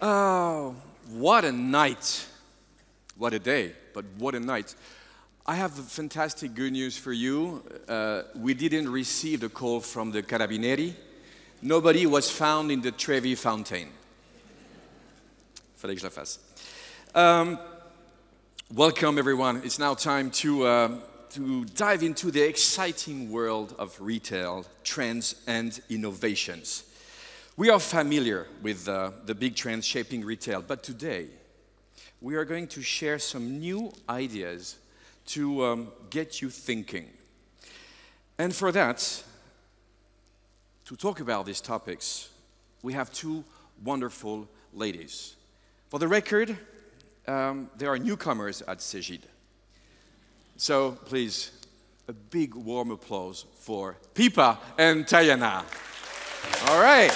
Oh, what a night. What a day, but what a night. I have fantastic good news for you. We didn't receive the call from the Carabinieri. Nobody was found in the Trevi fountain. Fallait que je la fasse. Welcome, everyone. It's now time to dive into the exciting world of retail, trends, and innovations. We are familiar with the big trends shaping retail, but today we are going to share some new ideas to get you thinking. And for that, to talk about these topics, we have two wonderful ladies. For the record, they are newcomers at Cegid. So please, a big warm applause for Pippa and Tayana. All right.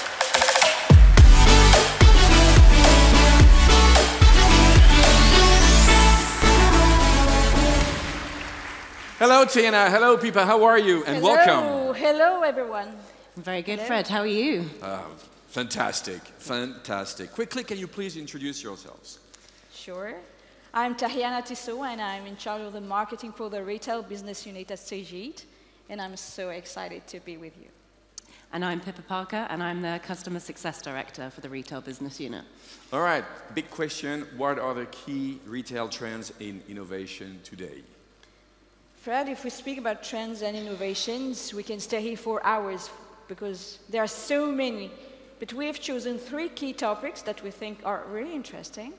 Hello, Tayana. Hello, Pippa. How are you? And welcome. Hello, everyone. I'm very good, Fred. How are you? Fantastic. Fantastic. Quickly, can you please introduce yourselves? Sure. I'm Tayana Tissot, and I'm in charge of the marketing for the retail business unit at Cegid, and I'm so excited to be with you. And I'm Pippa Parker, and I'm the Customer Success Director for the Retail Business Unit. All right, big question. What are the key retail trends in innovation today? Fred, if we speak about trends and innovations, we can stay here for hours because there are so many. But we have chosen 3 key topics that we think are really interesting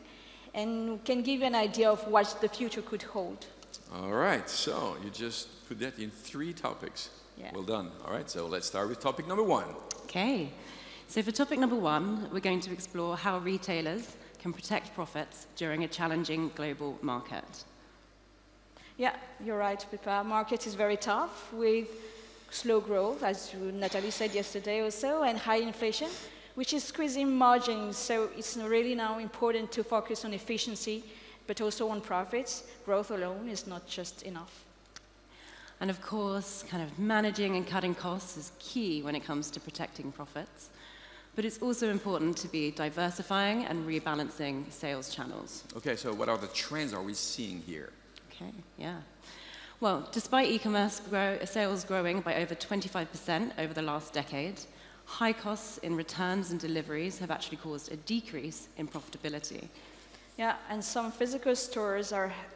and can give you an idea of what the future could hold. All right, so you just put that in 3 topics. Yeah. Well done. All right, so let's start with topic number 1. Okay. So for topic number 1, we're going to explore how retailers can protect profits during a challenging global market. Yeah, you're right, Pippa. Market is very tough with slow growth, as Natalie said yesterday also, and high inflation, which is squeezing margins. So it's really now important to focus on efficiency, but also on profits. Growth alone is not just enough. And of course, kind of managing and cutting costs is key when it comes to protecting profits. But it's also important to be diversifying and rebalancing sales channels. Okay, so what are the trends are we seeing here? Okay, yeah. Well, despite e-commerce sales growing by over 25% over the last decade, high costs in returns and deliveries have actually caused a decrease in profitability. Yeah, and some physical stores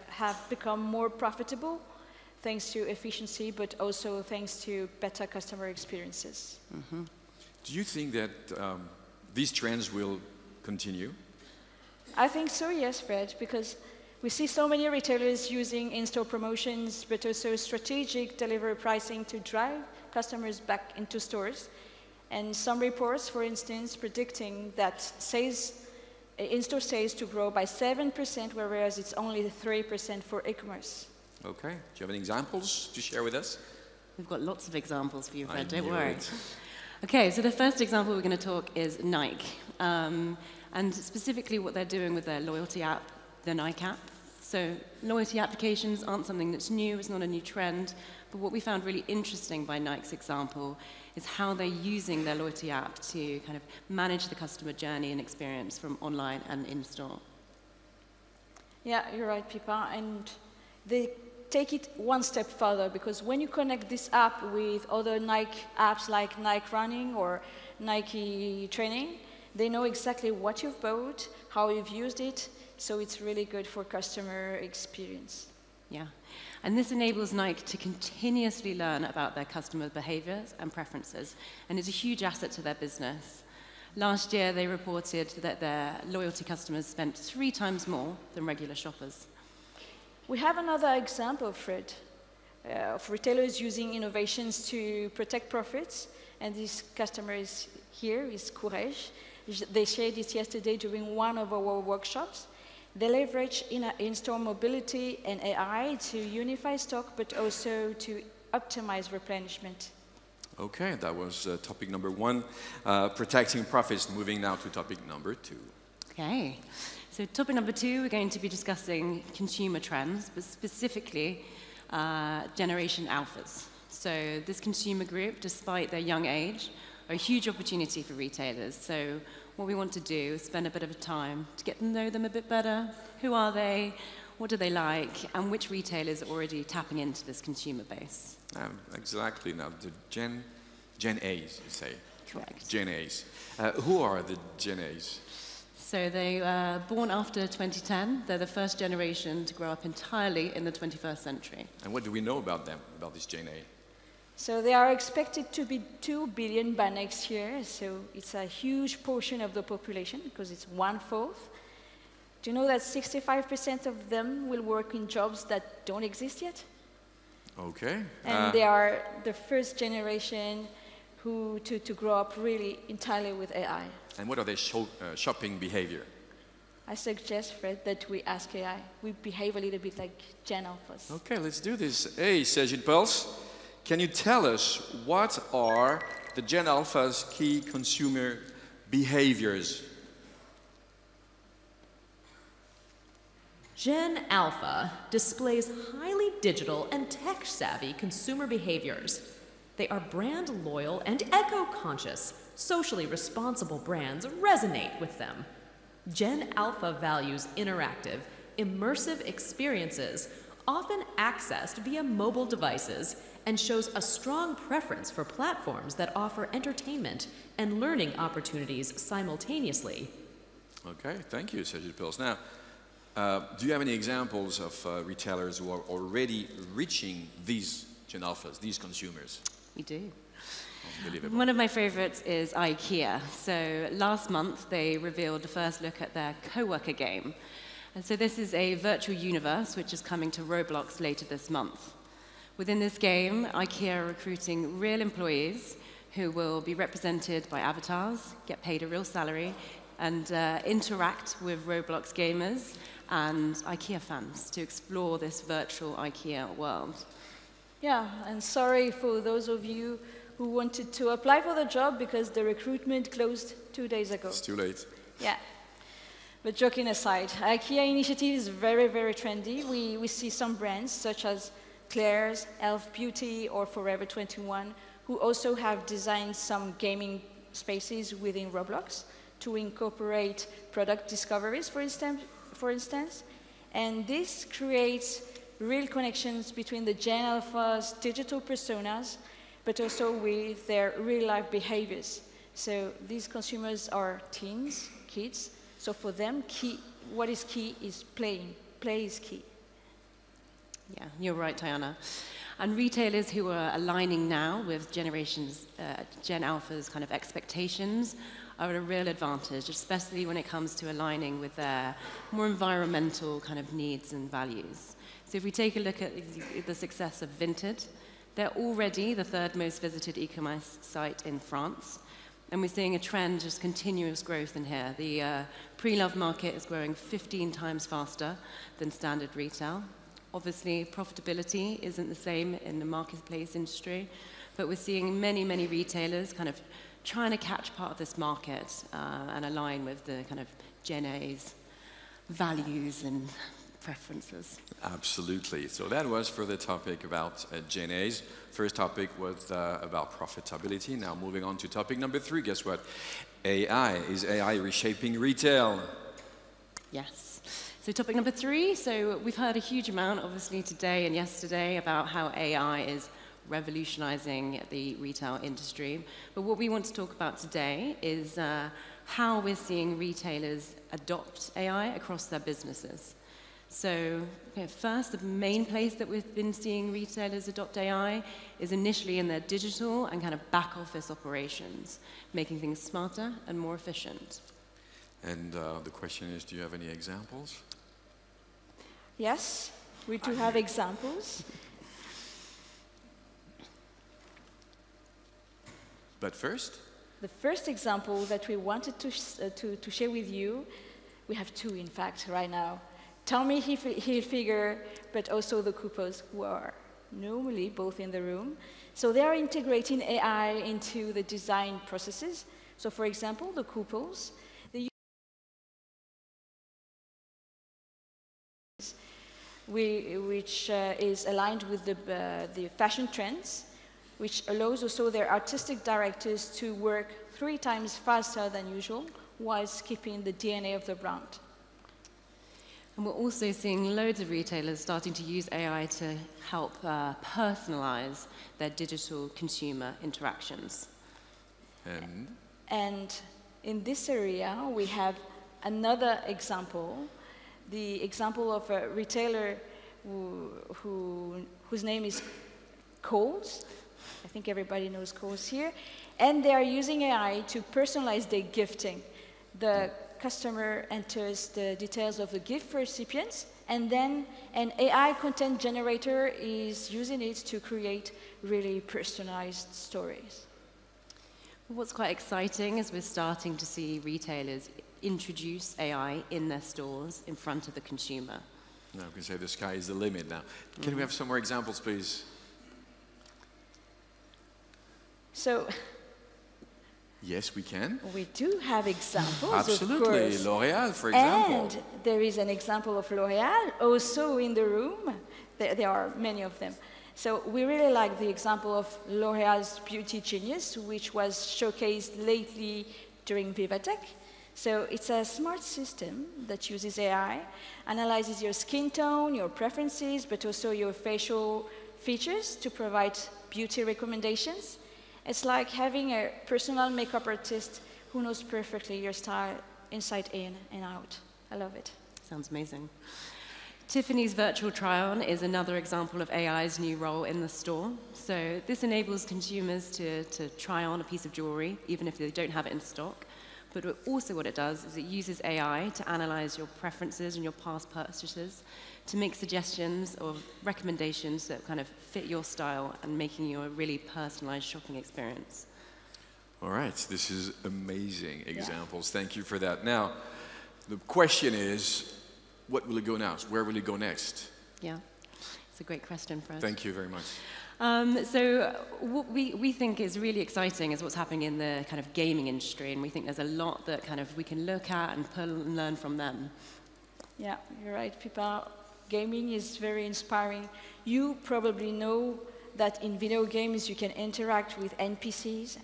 have become more profitable thanks to efficiency, but also thanks to better customer experiences. Mm-hmm. Do you think that these trends will continue? I think so, yes, Fred, because we see so many retailers using in-store promotions, but also strategic delivery pricing to drive customers back into stores. And some reports, for instance, predicting that in-store sales to grow by 7%, whereas it's only 3% for e-commerce. Okay. Do you have any examples to share with us? We've got lots of examples for you, Fred, don't worry. Okay, so the first example we're going to talk is Nike. And specifically what they're doing with their loyalty app, the Nike app. So loyalty applications aren't something that's new, it's not a new trend, but what we found really interesting by Nike's example is how they're using their loyalty app to kind of manage the customer journey and experience from online and in-store. Yeah, you're right, Pippa, and they take it one step further because when you connect this app with other Nike apps like Nike Running or Nike Training, they know exactly what you've bought, how you've used it, so it's really good for customer experience. Yeah, and this enables Nike to continuously learn about their customer behaviors and preferences, and is a huge asset to their business. Last year, they reported that their loyalty customers spent 3 times more than regular shoppers. We have another example, Fred, of retailers using innovations to protect profits, and this customer is here, is Courage. They shared it yesterday during one of our workshops. They leverage in-store mobility and AI to unify stock, but also to optimize replenishment. Okay, that was topic number 1, protecting profits. Moving now to topic number 2. Okay, so topic number 2, we're going to be discussing consumer trends, but specifically Generation Alphas. So this consumer group, despite their young age, are a huge opportunity for retailers. So what we want to do is spend a bit of time to get to know them a bit better. Who are they? What do they like? And which retailers are already tapping into this consumer base? Exactly. Now, the Gen A's, you say? Correct. Gen A's. Who are the Gen A's? So they were born after 2010. They're the first generation to grow up entirely in the 21st century. And what do we know about them, about this Gen A? So they are expected to be 2 billion by next year, so it's a huge portion of the population because it's 1/4. Do you know that 65% of them will work in jobs that don't exist yet? Okay. And they are the first generation to grow up really entirely with AI. And what are their shopping behavior? I suggest, Fred, that we ask AI. We behave a little bit like Gen Alphas. Okay, let's do this. Hey, Cegid Pulse, can you tell us what are the Gen Alpha's key consumer behaviors? Gen Alpha displays highly digital and tech-savvy consumer behaviors. They are brand loyal and eco-conscious. Socially responsible brands resonate with them. Gen Alpha values interactive, immersive experiences, often accessed via mobile devices, and shows a strong preference for platforms that offer entertainment and learning opportunities simultaneously. Okay, thank you, Cegid Pulse. Now, do you have any examples of retailers who are already reaching these Gen Alphas, these consumers? We do. Unbelievable. One of my favorites is IKEA. So last month, they revealed the first look at their co-worker game. And so this is a virtual universe which is coming to Roblox later this month. Within this game, IKEA are recruiting real employees who will be represented by avatars, get paid a real salary, and interact with Roblox gamers and IKEA fans to explore this virtual IKEA world. Yeah, and sorry for those of you who wanted to apply for the job because the recruitment closed 2 days ago. It's too late. Yeah. But joking aside, IKEA initiative is very, very trendy. We see some brands such as Claire's, Elf Beauty, or Forever 21, who also have designed some gaming spaces within Roblox to incorporate product discoveries, for instance. And this creates real connections between the Gen Alpha's digital personas, but also with their real-life behaviors. So these consumers are teens, kids. So for them, what is key is playing. Play is key. Yeah, you're right, Diana. And retailers who are aligning now with Gen Alpha's kind of expectations are at a real advantage, especially when it comes to aligning with their more environmental kind of needs and values. So if we take a look at the success of Vinted, they're already the 3rd most visited e-commerce site in France. And we're seeing a trend, just continuous growth in here. The pre-loved market is growing 15 times faster than standard retail. Obviously, profitability isn't the same in the marketplace industry, but we're seeing many, many retailers kind of trying to catch part of this market and align with the kind of Gen A's values and preferences. Absolutely. So that was for the topic about Gen A's. First topic was about profitability. Now moving on to topic number 3. Guess what? AI. Is AI reshaping retail? Yes. So topic number 3. So we've heard a huge amount, obviously, today and yesterday about how AI is revolutionizing the retail industry. But what we want to talk about today is how we're seeing retailers adopt AI across their businesses. So first, the main place that we've been seeing retailers adopt AI is initially in their digital and kind of back office operations, making things smarter and more efficient. And the question is, do you have any examples? Yes, we do have examples. But first? The first example that we wanted to share with you, we have 2, in fact, right now. Tommy Hilfiger, but also the couples who are normally both in the room. So they are integrating AI into the design processes. So for example, the couples, which is aligned with the fashion trends, which allows also their artistic directors to work 3 times faster than usual whilst keeping the DNA of the brand. And we're also seeing loads of retailers starting to use AI to help personalize their digital consumer interactions. And in this area, we have another example, the example of a retailer whose name is Kohl's. I think everybody knows Kohl's here. And they are using AI to personalize their gifting. The customer enters the details of the gift recipients, and then an AI content generator is using it to create really personalized stories. What's quite exciting is we're starting to see retailers introduce AI in their stores in front of the consumer. Now, we can say the sky is the limit now. Can we have some more examples, please? So, yes, we can. we do have examples, Absolutely. of course. L'Oréal, for example. And there is an example of L'Oréal also in the room. There are many of them. So we really like the example of L'Oréal's Beauty Genius, which was showcased lately during Vivatech. So it's a smart system that uses AI, analyzes your skin tone, your preferences, but also your facial features to provide beauty recommendations. It's like having a personal makeup artist who knows perfectly your style inside in and out. I love it. Sounds amazing. Tiffany's virtual try-on is another example of AI's new role in the store. So this enables consumers to try on a piece of jewelry, even if they don't have it in stock. But also what it does is it uses AI to analyze your preferences and your past purchases to make suggestions or recommendations that kind of fit your style and making you a really personalized shopping experience. All right, this is amazing examples. Thank you for that. Now, the question is, what will it go now? Where will it go next? Yeah, it's a great question for us. Thank you very much. So what we think is really exciting is what's happening in the kind of gaming industry, and we think there's a lot that kind of we can look at and pull and learn from them. Yeah, you're right, Pippa. Gaming is very inspiring. You probably know that in video games you can interact with NPCs,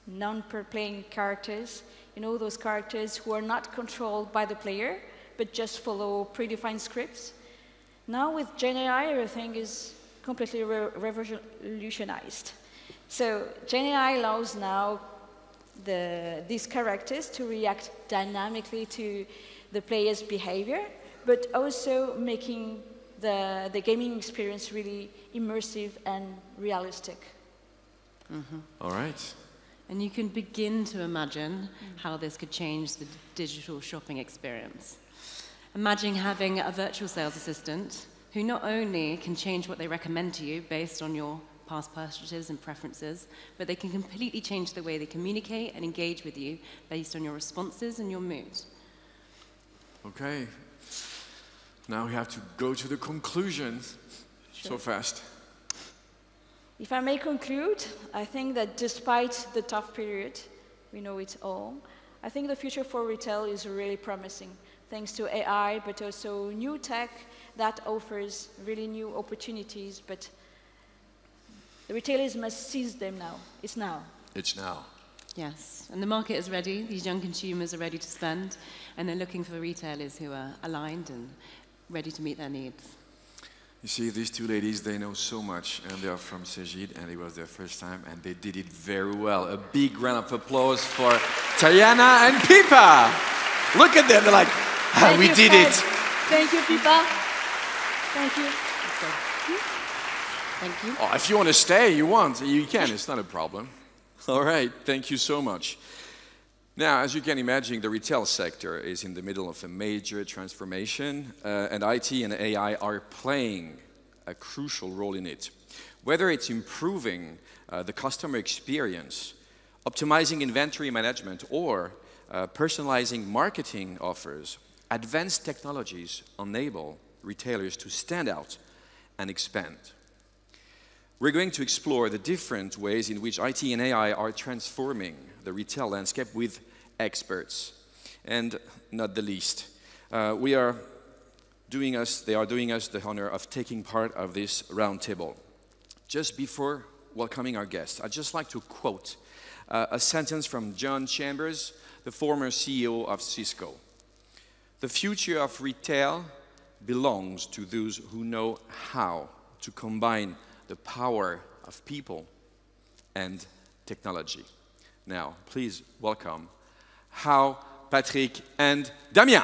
non-playing characters. You know, those characters who are not controlled by the player, but just follow predefined scripts. Now with Gen AI, everything is completely revolutionized. So Gen AI allows now these characters to react dynamically to the player's behavior, but also making the gaming experience really immersive and realistic. Mm-hmm. All right. And you can begin to imagine how this could change the digital shopping experience. Imagine having a virtual sales assistant who not only can change what they recommend to you based on your past purchases and preferences, but they can completely change the way they communicate and engage with you based on your responses and your mood. Okay. Now we have to go to the conclusion. So fast. If I may conclude, I think that despite the tough period, we know it all, I think the future for retail is really promising, thanks to AI, but also new tech that offers really new opportunities, but the retailers must seize them now. It's now. It's now. Yes, and the market is ready. These young consumers are ready to spend, and they're looking for retailers who are aligned and ready to meet their needs. You see, these two ladies, they know so much, and they are from Cegid, and it was their first time, and they did it very well. A big round of applause for Tayana and Pippa. Look at them, they're like, we did it. Thank you, Pippa. Thank you. Thank you. Oh, if you want to stay, you can, it's not a problem. All right, thank you so much. Now, as you can imagine, the retail sector is in the middle of a major transformation, and IT and AI are playing a crucial role in it. Whether it's improving the customer experience, optimizing inventory management, or personalizing marketing offers, advanced technologies enable retailers to stand out and expand. We're going to explore the different ways in which IT and AI are transforming the retail landscape with experts. And not the least, they are doing us the honor of taking part of this roundtable. Just before welcoming our guests, I'd just like to quote a sentence from John Chambers, the former CEO of Cisco. The future of retail belongs to those who know how to combine the power of people and technology. Now, please welcome Hao, Patrick, and Damien.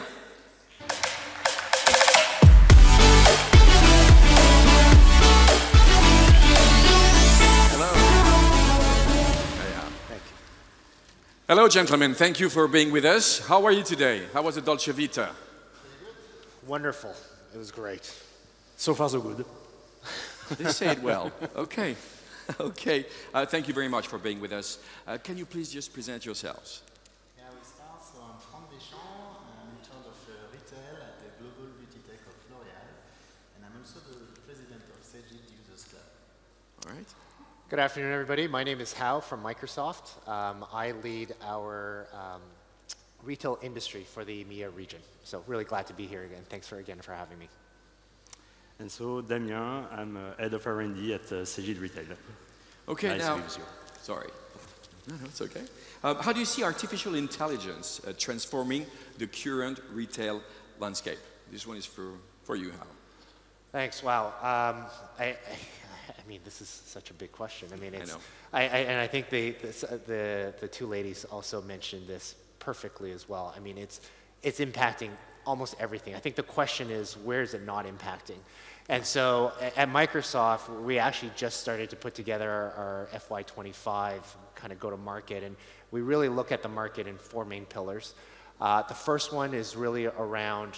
Hello, gentlemen. Thank you for being with us. How are you today? How was the Dolce Vita? Wonderful. It was great. So far, so good. They say it well. Okay. Okay. Thank you very much for being with us. Can you please just present yourselves? Yeah, we start. So I'm Franck Deschamps. I'm in charge of retail at the Global Beauty Tech of L'Oréal. And I'm also the president of Cegid Users Club. All right. Good afternoon, everybody. My name is Hao from Microsoft. I lead our retail industry for the EMEA region. So really glad to be here again. Thanks for having me. And so, Damien, I'm head of R&D at Cegid Retail. Okay, nice now, to meet you. Sorry. No, it's okay. How do you see artificial intelligence transforming the current retail landscape? This one is for you, Hao. Thanks. Wow. I mean, this is such a big question. I mean, it's, I know. And I think the two ladies also mentioned this perfectly as well. I mean, it's impacting almost everything. I think the question is, where is it not impacting? And so at Microsoft, we actually just started to put together our FY25 kind of go-to-market, and we really look at the market in four main pillars. The first one is really around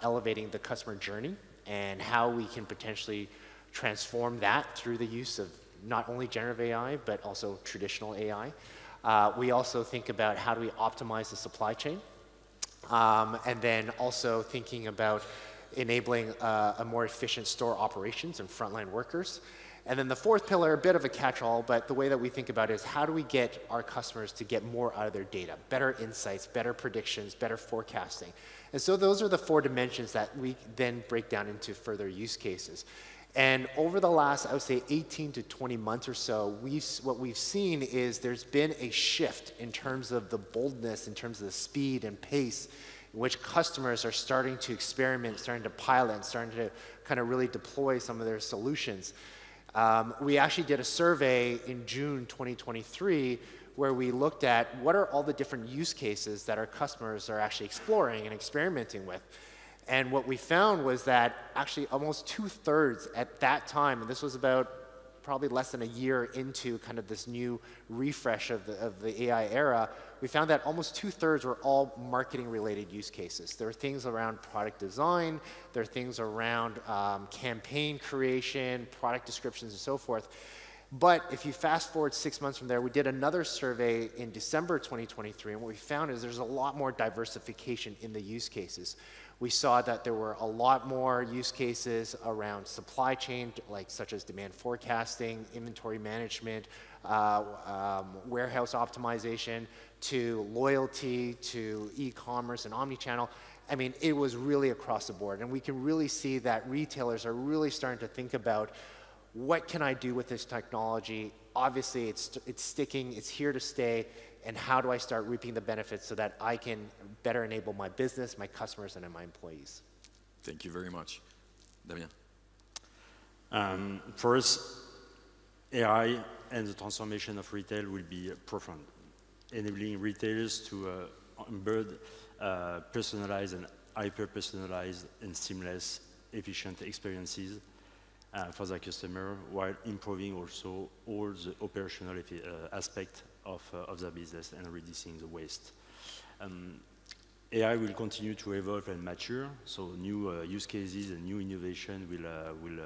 elevating the customer journey and how we can potentially transform that through the use of not only generative AI, but also traditional AI. We also think about how do we optimize the supply chain, and then also thinking about enabling a more efficient store operations and frontline workers. And then the fourth pillar, a bit of a catch-all, but the way that we think about it is how do we get our customers to get more out of their data, better insights, better predictions, better forecasting. And so those are the four dimensions that we then break down into further use cases. And over the last, I would say, 18 to 20 months or so, what we've seen is there's been a shift in terms of the boldness, in terms of the speed and pace in which customers are starting to experiment, starting to pilot, and starting to kind of really deploy some of their solutions. We actually did a survey in June 2023 where we looked at what are all the different use cases that our customers are actually exploring and experimenting with. And what we found was that actually almost 2/3 at that time, and this was about probably less than a year into kind of this new refresh of the AI era, we found that almost 2/3 were all marketing related use cases. There were things around product design, there are things around campaign creation, product descriptions and so forth. But if you fast forward 6 months from there, we did another survey in December 2023, and what we found is there's a lot more diversification in the use cases. We saw that there were a lot more use cases around supply chain, like such as demand forecasting, inventory management, warehouse optimization, to loyalty, to e-commerce and omnichannel. I mean, it was really across the board. And we can really see that retailers are really starting to think about what can I do with this technology? Obviously, it's sticking, it's here to stay, and how do I start reaping the benefits so that I can better enable my business, my customers, and my employees? Thank you very much. Damien. For us, AI and the transformation of retail will be profound, enabling retailers to embed personalized and hyper-personalized and seamless, efficient experiences for their customer, while improving also all the operational aspect of their business and reducing the waste. AI will continue to evolve and mature, so new use cases and new innovation will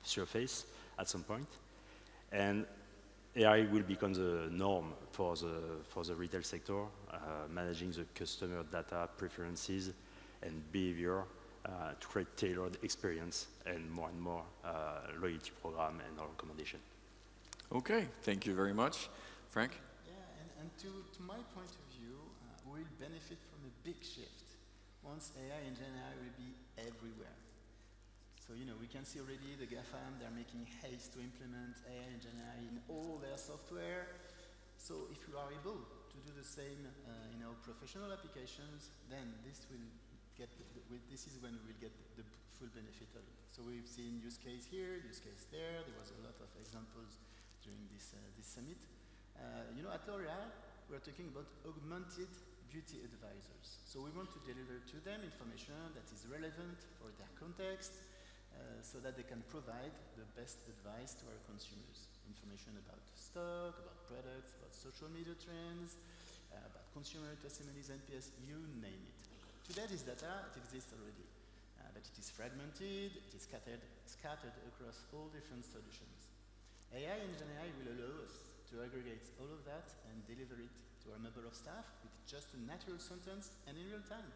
surface at some point. And AI will become the norm for the retail sector, managing the customer data preferences and behavior to create tailored experience and more loyalty program and recommendation. Okay, thank you very much. Frank? Yeah, and to my point of view, we'll benefit from a big shift once AI and Gen AI will be everywhere. So, you know, we can see already the GAFAM, they're making haste to implement AI and Gen AI in all their software. So if you are able to do the same in our professional applications, then this will get this is when we will get the full benefit of it. So we've seen use case here, use case there. There was a lot of examples during this summit. You know, at L'Oréal, we're talking about augmented beauty advisors. So we want to deliver to them information that is relevant for their context, so that they can provide the best advice to our consumers. Information about stock, about products, about social media trends, about consumer testimonies, NPS, you name it. Today this data, it exists already, but it is fragmented, it is scattered across all different solutions. AI and GenAI will allow us to aggregate all of that and deliver it to our member of staff with just a natural sentence and in real time.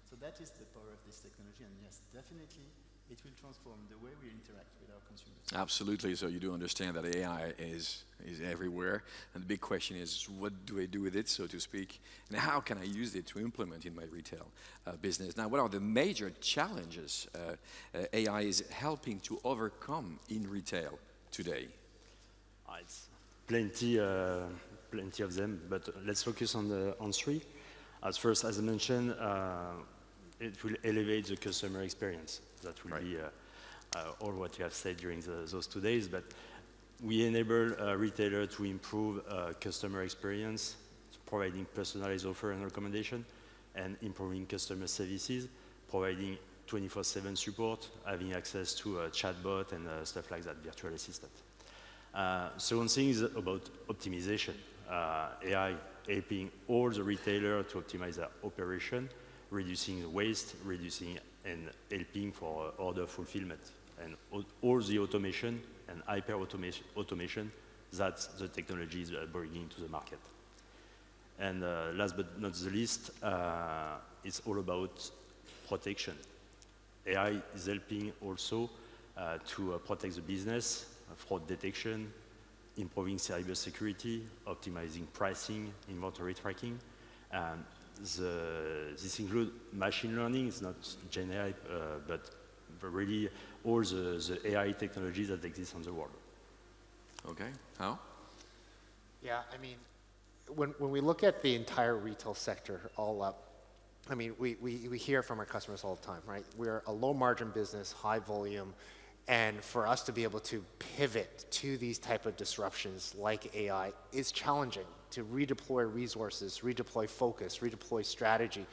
So that is the power of this technology, and yes, definitely it will transform the way we interact with our consumers. Absolutely. So you do understand that AI is everywhere, and the big question is, what do I do with it, so to speak, and how can I use it to implement in my retail business? Now, what are the major challenges AI is helping to overcome in retail today? It's plenty of them, but let's focus on three. As first, as I mentioned, it will elevate the customer experience. That will be all what you have said during those 2 days, but we enable a retailer to improve customer experience, providing personalized offer and recommendation, and improving customer services, providing 24/7 support, having access to a chatbot and stuff like that, virtual assistant. Second thing is about optimization. AI helping all the retailers to optimize their operation, reducing the waste, reducing and helping for order fulfillment, and all the automation and hyper automation that the technology is bringing to the market. And last but not the least, it's all about protection. AI is helping also to protect the business, fraud detection, improving cybersecurity, optimizing pricing, inventory tracking. This includes machine learning. It's not Gen AI, but really all the AI technologies that exist on the world. Okay, how? Yeah, I mean, when we look at the entire retail sector all up, I mean, we hear from our customers all the time, right? We're a low margin business, high volume, and for us to be able to pivot to these type of disruptions like AI is challenging. To redeploy resources, redeploy focus, redeploy strategy,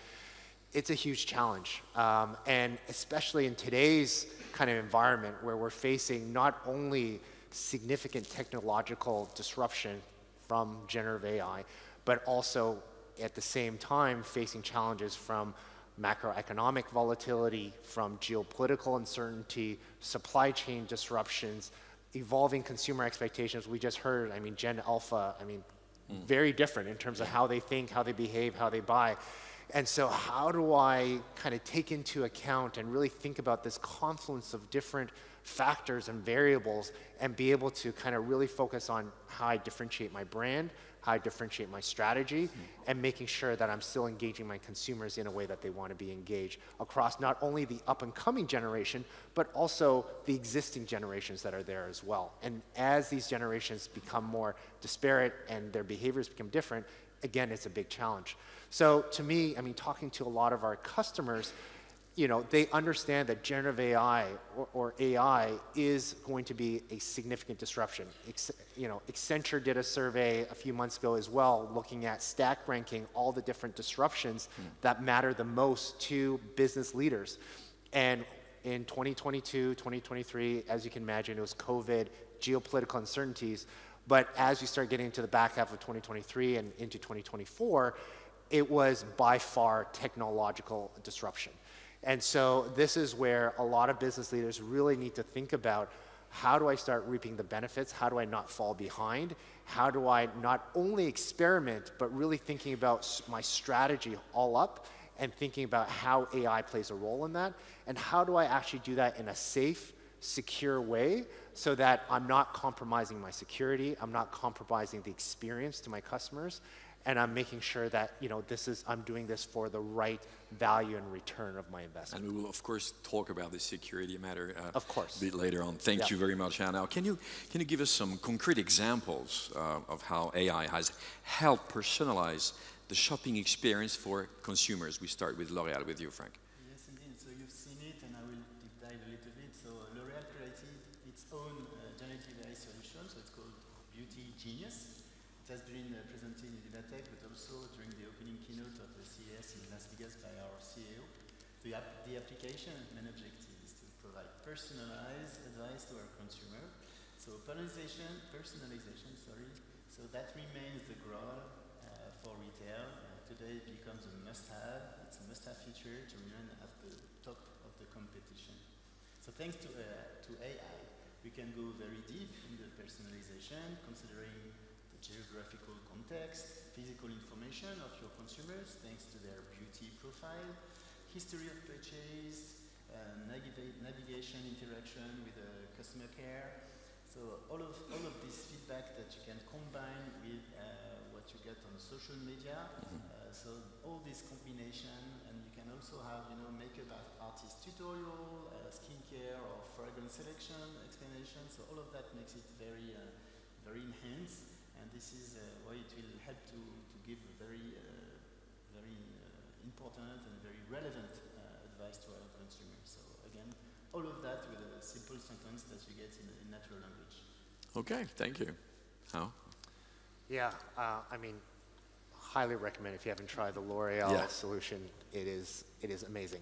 it's a huge challenge. And especially in today's kind of environment where we're facing not only significant technological disruption from generative AI, but also at the same time facing challenges from macroeconomic volatility, from geopolitical uncertainty, supply chain disruptions, evolving consumer expectations. We just heard, I mean, Gen Alpha, I mean, very different in terms of how they think, how they behave, how they buy. And so how do I kind of take into account and really think about this confluence of different factors and variables and be able to kind of really focus on how I differentiate my brand, how I differentiate my strategy, and making sure that I'm still engaging my consumers in a way that they want to be engaged across not only the up-and-coming generation, but also the existing generations that are there as well. And as these generations become more disparate and their behaviors become different, again, it's a big challenge. So to me, I mean, talking to a lot of our customers, you know, they understand that generative AI or AI is going to be a significant disruption. You know, Accenture did a survey a few months ago as well, looking at stack ranking all the different disruptions that matter the most to business leaders. And in 2022, 2023, as you can imagine, it was COVID, geopolitical uncertainties. But as you start getting into the back half of 2023 and into 2024, it was by far technological disruption. And so this is where a lot of business leaders really need to think about, how do I start reaping the benefits? How do I not fall behind? How do I not only experiment, but really thinking about my strategy all up and thinking about how AI plays a role in that? And how do I actually do that in a safe, secure way so that I'm not compromising my security, I'm not compromising the experience to my customers, and I'm making sure that, you know, I'm doing this for the right value and return of my investment. And we will, of course, talk about the security matter of course. a bit later on. Thank you very much, Anna. Can you give us some concrete examples of how AI has helped personalize the shopping experience for consumers? We start with L'Oréal, with you, Frank. Yes, indeed. So you've seen it, and I will deep dive a little bit. So L'Oréal created its own generative AI solution. So it's called Beauty Genius. It has been presented in Dinatec, but also during the opening keynote of the CES in Las Vegas by our CEO. The application main objective is to provide personalized advice to our consumer. So personalization, so that remains the grail for retail. Today it becomes a must-have. It's a must-have feature to remain at the top of the competition. So thanks to AI, we can go very deep in the personalization, considering the geographical context, physical information of your consumers, thanks to their beauty profile, history of purchase, navigation interaction with customer care. So all of this feedback that you can combine with what you get on social media. So all this combination, and you can also have, you know, makeup artist tutorial, skincare or fragrance selection explanation. So all of that makes it very, very enhanced. And this is why it will help to give a very, very important and very relevant advice to our consumers. So again, all of that with a simple sentence that you get in natural language. Okay, thank you. How? Yeah, I mean, highly recommend if you haven't tried the L'Oréal solution. It is amazing.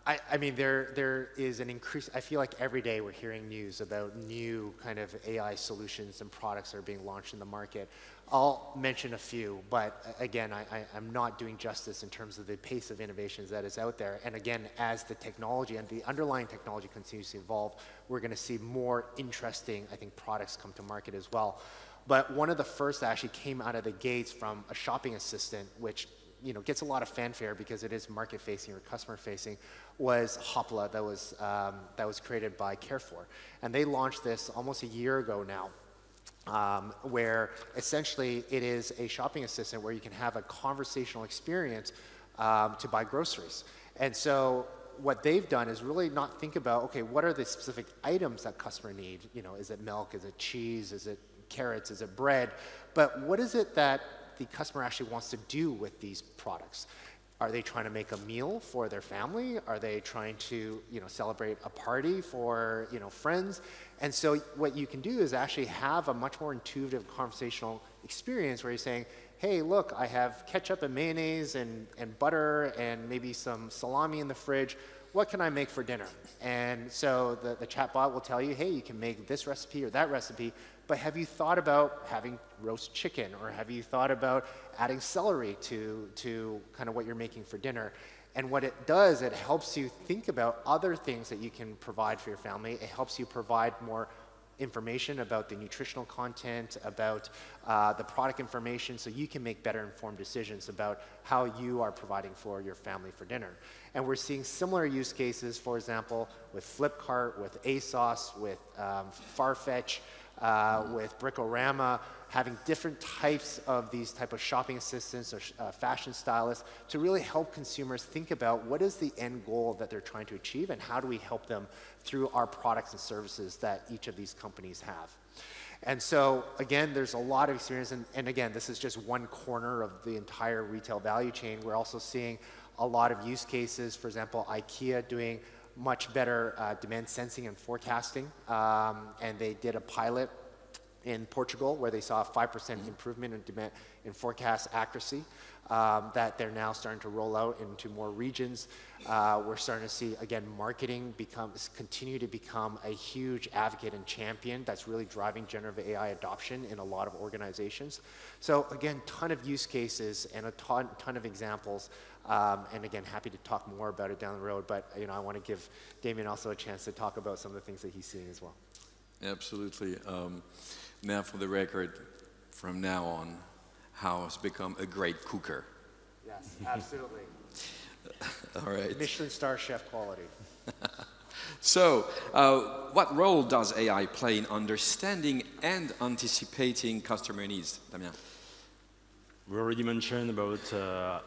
I mean, there is an increase. I feel like every day we're hearing news about new kind of AI solutions and products that are being launched in the market. I'll mention a few, but again, I'm not doing justice in terms of the pace of innovations that is out there. And again, as the technology and the underlying technology continues to evolve, we're going to see more interesting, I think, products come to market as well. But one of the first that actually came out of the gates from a shopping assistant, which, you know, gets a lot of fanfare because it is market-facing or customer-facing, was Hopla that was created by Carrefour. And they launched this almost a year ago now, where essentially it is a shopping assistant where you can have a conversational experience to buy groceries. And so what they've done is really not think about, okay, what are the specific items that customer need? You know, is it milk? Is it cheese? Is it carrots? Is it bread? But what is it that the customer actually wants to do with these products? Are they trying to make a meal for their family? Are they trying to, you know, celebrate a party for, you know, friends? And so what you can do is actually have a much more intuitive conversational experience where you're saying, hey, look, I have ketchup and mayonnaise and butter and maybe some salami in the fridge. What can I make for dinner? And so the chatbot will tell you, hey, you can make this recipe or that recipe, but have you thought about having roast chicken, or have you thought about adding celery to kind of what you're making for dinner? And what it does, it helps you think about other things that you can provide for your family. It helps you provide more information about the nutritional content, about the product information, so you can make better informed decisions about how you are providing for your family for dinner. And we're seeing similar use cases, for example, with Flipkart, with ASOS, with Farfetch, with Brickorama, having different types of these type of shopping assistants or fashion stylists to really help consumers think about what is the end goal that they're trying to achieve and how do we help them through our products and services that each of these companies have. And so, again, there's a lot of experience, and again, this is just one corner of the entire retail value chain. We're also seeing a lot of use cases, for example, IKEA doing much better demand sensing and forecasting, and they did a pilot in Portugal where they saw a 5% improvement in demand in forecast accuracy that they're now starting to roll out into more regions. We're starting to see, again, marketing continue to become a huge advocate and champion that's really driving generative AI adoption in a lot of organizations. So again, ton of use cases and a ton of examples. And again, happy to talk more about it down the road, but you know, I want to give Damien also a chance to talk about some of the things that he's seeing as well. Absolutely. Now, for the record, from now on, Hao has become a great cooker. Yes, absolutely. All right. Michelin star chef quality. So, what role does AI play in understanding and anticipating customer needs, Damien? We already mentioned about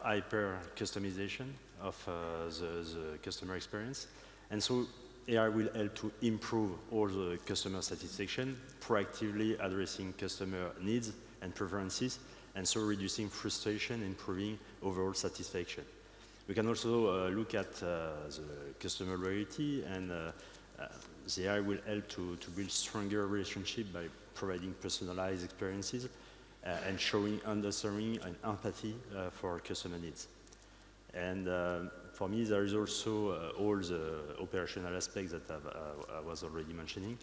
hyper customization of the customer experience. And so AI will help to improve all the customer satisfaction, proactively addressing customer needs and preferences, and so reducing frustration, improving overall satisfaction. We can also look at the customer loyalty, and the AI will help to build stronger relationship by providing personalized experiences and showing understanding and empathy for customer needs. And for me, there is also all the operational aspects that I was already mentioning.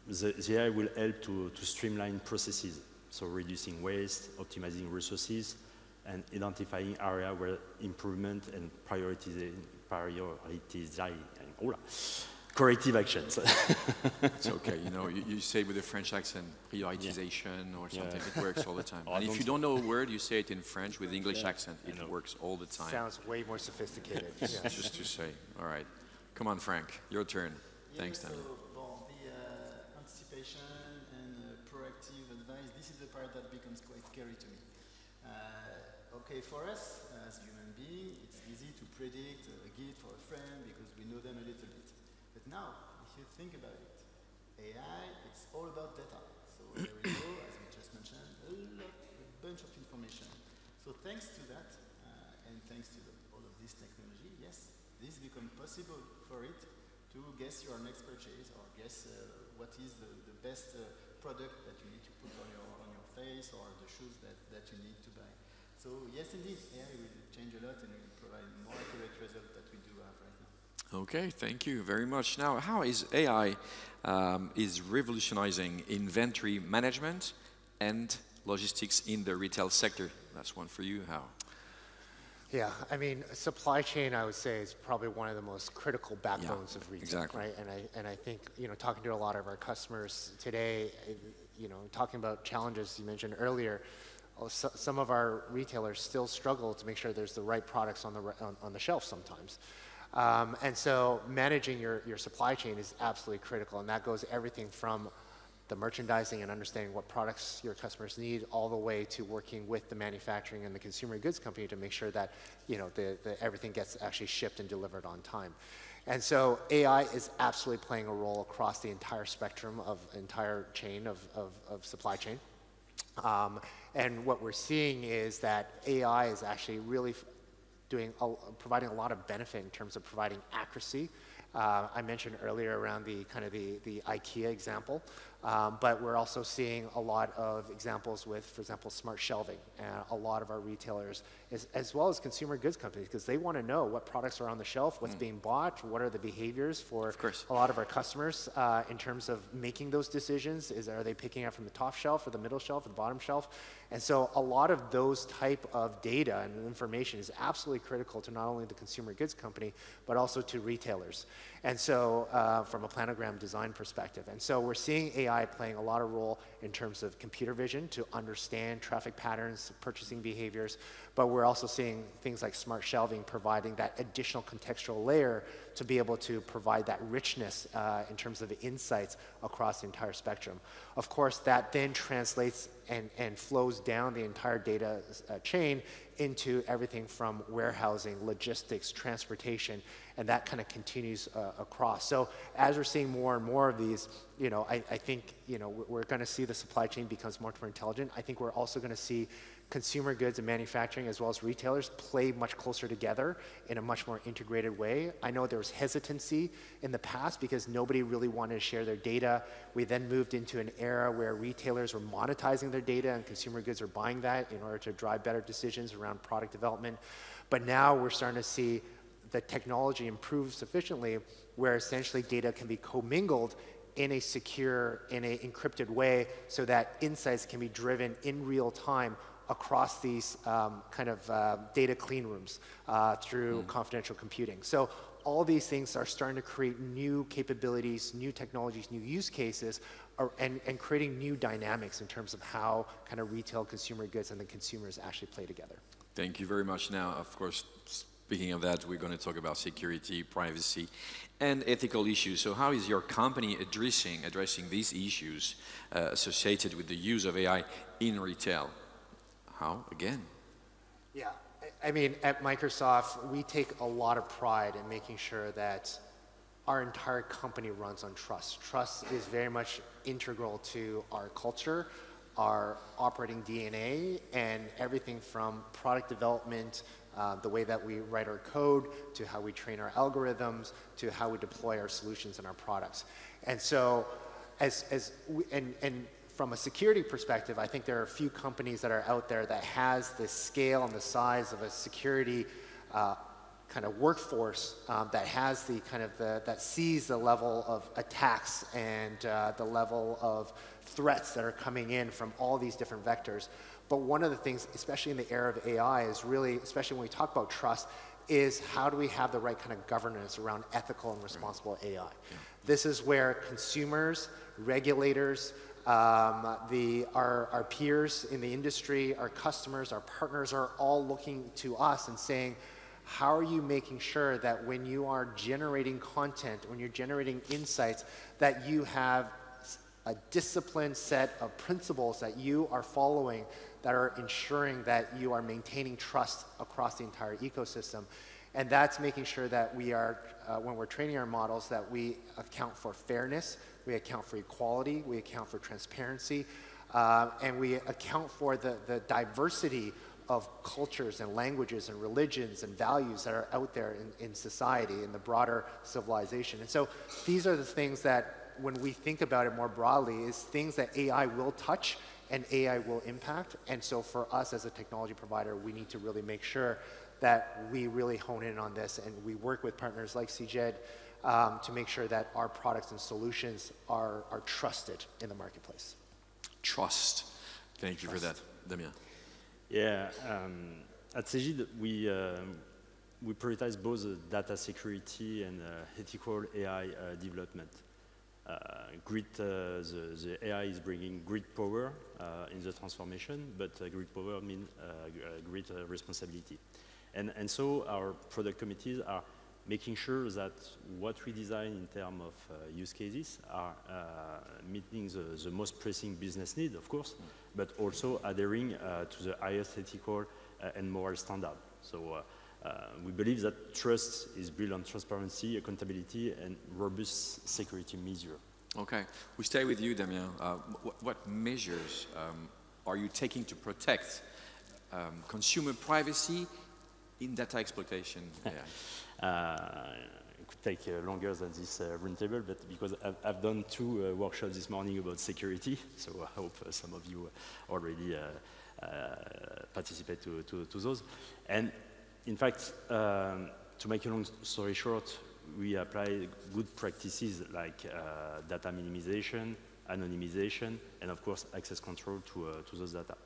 The AI will help to streamline processes, so reducing waste, optimizing resources, and identifying areas where improvement and corrective actions. It's okay, you know, you say with a French accent, prioritization or something, it works all the time. And if you don't know a word, you say it in French with English accent, it works all the time. Sounds way more sophisticated. Just to say, all right. Come on, Frank, your turn. Thanks, so, Danny. the anticipation and proactive advice, this is the part that becomes quite scary to me. Okay, for us, as human beings, it's easy to predict a gift for a friend because we know them a little bit. But now, if you think about it, AI, it's all about data. So there we go, as we just mentioned, a bunch of information. So thanks to that, and thanks to all of this technology, yes, this becomes possible for it to guess your next purchase or guess what is the best product that you need to put on your face or the shoes that you need to buy. So yes, indeed, AI will change a lot and will provide more accurate results that we do have right now. Okay, thank you very much. Now, how is AI is revolutionizing inventory management and logistics in the retail sector? That's one for you. How? Yeah, I mean, supply chain, I would say, is probably one of the most critical backbones of retail, exactly. right? And I think, you know, talking to a lot of our customers today, you know, talking about challenges you mentioned earlier, some of our retailers still struggle to make sure there's the right products on the shelf sometimes. And so managing your supply chain is absolutely critical, and that goes everything from the merchandising and understanding what products your customers need, all the way to working with the manufacturing and the consumer goods company to make sure that, you know, everything gets actually shipped and delivered on time. And so AI is absolutely playing a role across the entire spectrum of entire chain of supply chain. And what we're seeing is that AI is actually really providing a lot of benefit in terms of providing accuracy. I mentioned earlier around the IKEA example, but we're also seeing a lot of examples with, for example, smart shelving. And a lot of our retailers, as well as consumer goods companies, because they want to know what products are on the shelf, what's being bought, what are the behaviors for a lot of our customers in terms of making those decisions. Are they picking up from the top shelf or the middle shelf or the bottom shelf? And so a lot of those type of data and information is absolutely critical to not only the consumer goods company, but also to retailers. And so from a planogram design perspective. And so we're seeing AI playing a lot of role in terms of computer vision to understand traffic patterns, purchasing behaviors, but we're also seeing things like smart shelving providing that additional contextual layer to be able to provide that richness in terms of insights across the entire spectrum. Of course, that then translates and flows down the entire data chain into everything from warehousing, logistics, transportation, and that kind of continues across. So as we're seeing more and more of these, you know, I think, you know, we're going to see the supply chain becomes much more intelligent. I think we're also going to see consumer goods and manufacturing as well as retailers play much closer together in a much more integrated way. I know there was hesitancy in the past because nobody really wanted to share their data. We then moved into an era where retailers were monetizing their data and consumer goods are buying that in order to drive better decisions around product development. But now we're starting to see the technology improve sufficiently where essentially data can be commingled in a secure, in an encrypted way so that insights can be driven in real time across these data clean rooms through confidential computing. So all these things are starting to create new capabilities, new technologies, new use cases, and creating new dynamics in terms of how kind of retail, consumer goods, and the consumers actually play together. Thank you very much. Now, of course, speaking of that, we're going to talk about security, privacy, and ethical issues. So how is your company addressing these issues associated with the use of AI in retail? How? Again? Yeah, I mean, at Microsoft, we take a lot of pride in making sure that our entire company runs on trust. Trust is very much integral to our culture, our operating DNA, and everything from product development, the way that we write our code, to how we train our algorithms, to how we deploy our solutions and our products. And so, from a security perspective, I think there are a few companies that are out there that has the scale and the size of a security kind of workforce that has the kind of that sees the level of attacks and the level of threats that are coming in from all these different vectors. But one of the things, especially in the era of AI, is really, especially when we talk about trust, is how do we have the right kind of governance around ethical and responsible AI? Yeah. This is where consumers, regulators, our peers in the industry, our customers, our partners are all looking to us and saying, how are you making sure that when you are generating content, when you're generating insights, that you have a disciplined set of principles that you are following that are ensuring that you are maintaining trust across the entire ecosystem. And that's making sure that we are, when we're training our models, that we account for fairness, we account for equality, we account for transparency, and we account for the diversity of cultures and languages and religions and values that are out there in society, in the broader civilization. And so these are the things that, when we think about it more broadly, is things that AI will touch and AI will impact. And so for us as a technology provider, we need to really make sure that we really hone in on this, and we work with partners like Cegid to make sure that our products and solutions are trusted in the marketplace. Trust. Thank you for that, Damien. Yeah, at Cegid, we prioritize both data security and ethical AI development. The AI is bringing great power in the transformation, but great power means great responsibility. And so our product committees are making sure that what we design in terms of use cases are meeting the most pressing business need, of course, but also adhering to the highest ethical and moral standard. So we believe that trust is built on transparency, accountability, and robust security measures. Okay, we stay with you, Damien. What measures are you taking to protect consumer privacy in data exploitation AI? It could take longer than this roundtable, but because I've done 2 workshops this morning about security, so I hope some of you already participate to those. And in fact, to make a long story short, we apply good practices like data minimization, anonymization, and of course access control to those data.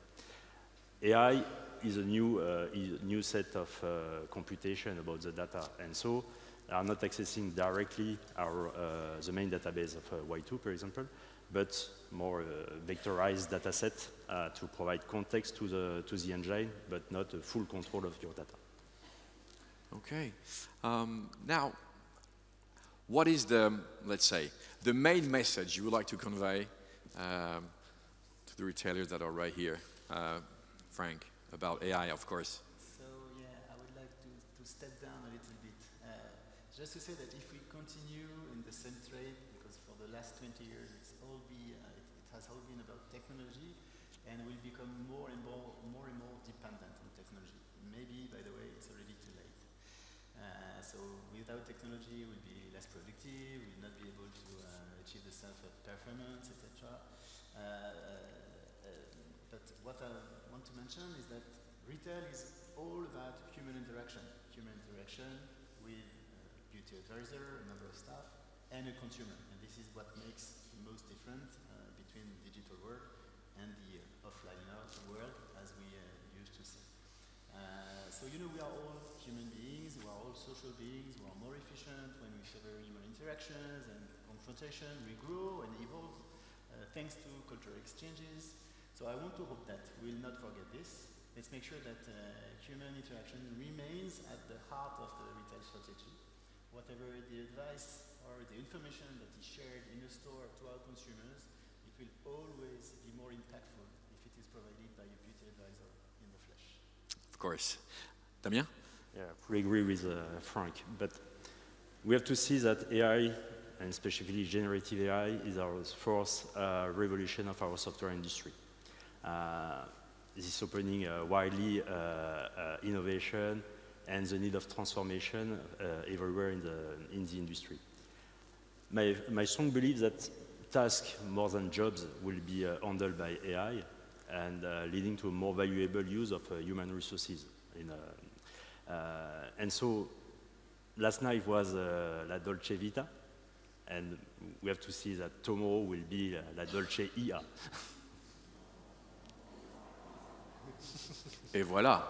AI is a new set of computation about the data, and so are not accessing directly the main database of Y2, for example, but more vectorized data set to provide context to the engine, but not full control of your data. Okay. Now, what is let's say, the main message you would like to convey to the retailers that are right here? Frank, about AI, of course. So yeah, I would like to step down a little bit. Just to say that if we continue in the same trade, because for the last 20 years it has all been about technology, and we'll become more and more dependent on technology. Maybe, by the way, it's already too late. So without technology, we'll be less productive, we'll not be able to achieve the self-performance, etc. But what I want to mention is that retail is all about human interaction with beauty advisor, a number of staff, and a consumer. And this is what makes the most different between the digital world and the offline world, as we used to say. So we are all human beings, we are all social beings, we are more efficient when we favor human interactions and confrontation. We grow and evolve thanks to cultural exchanges. So I want to hope that we'll not forget this. Let's make sure that human interaction remains at the heart of the retail strategy. Whatever the advice or the information that is shared in a store to our consumers, it will always be more impactful if it is provided by a beauty advisor in course. Damien? Yeah, I fully agree with Frank, but we have to see that AI, and specifically generative AI, is our fourth revolution of our software industry. This is opening widely innovation and the need of transformation everywhere in the industry. My strong belief that tasks more than jobs will be handled by AI and leading to a more valuable use of human resources. And so last night was La Dolce Vita, and we have to see that tomorrow will be La Dolce IA. Et voilà.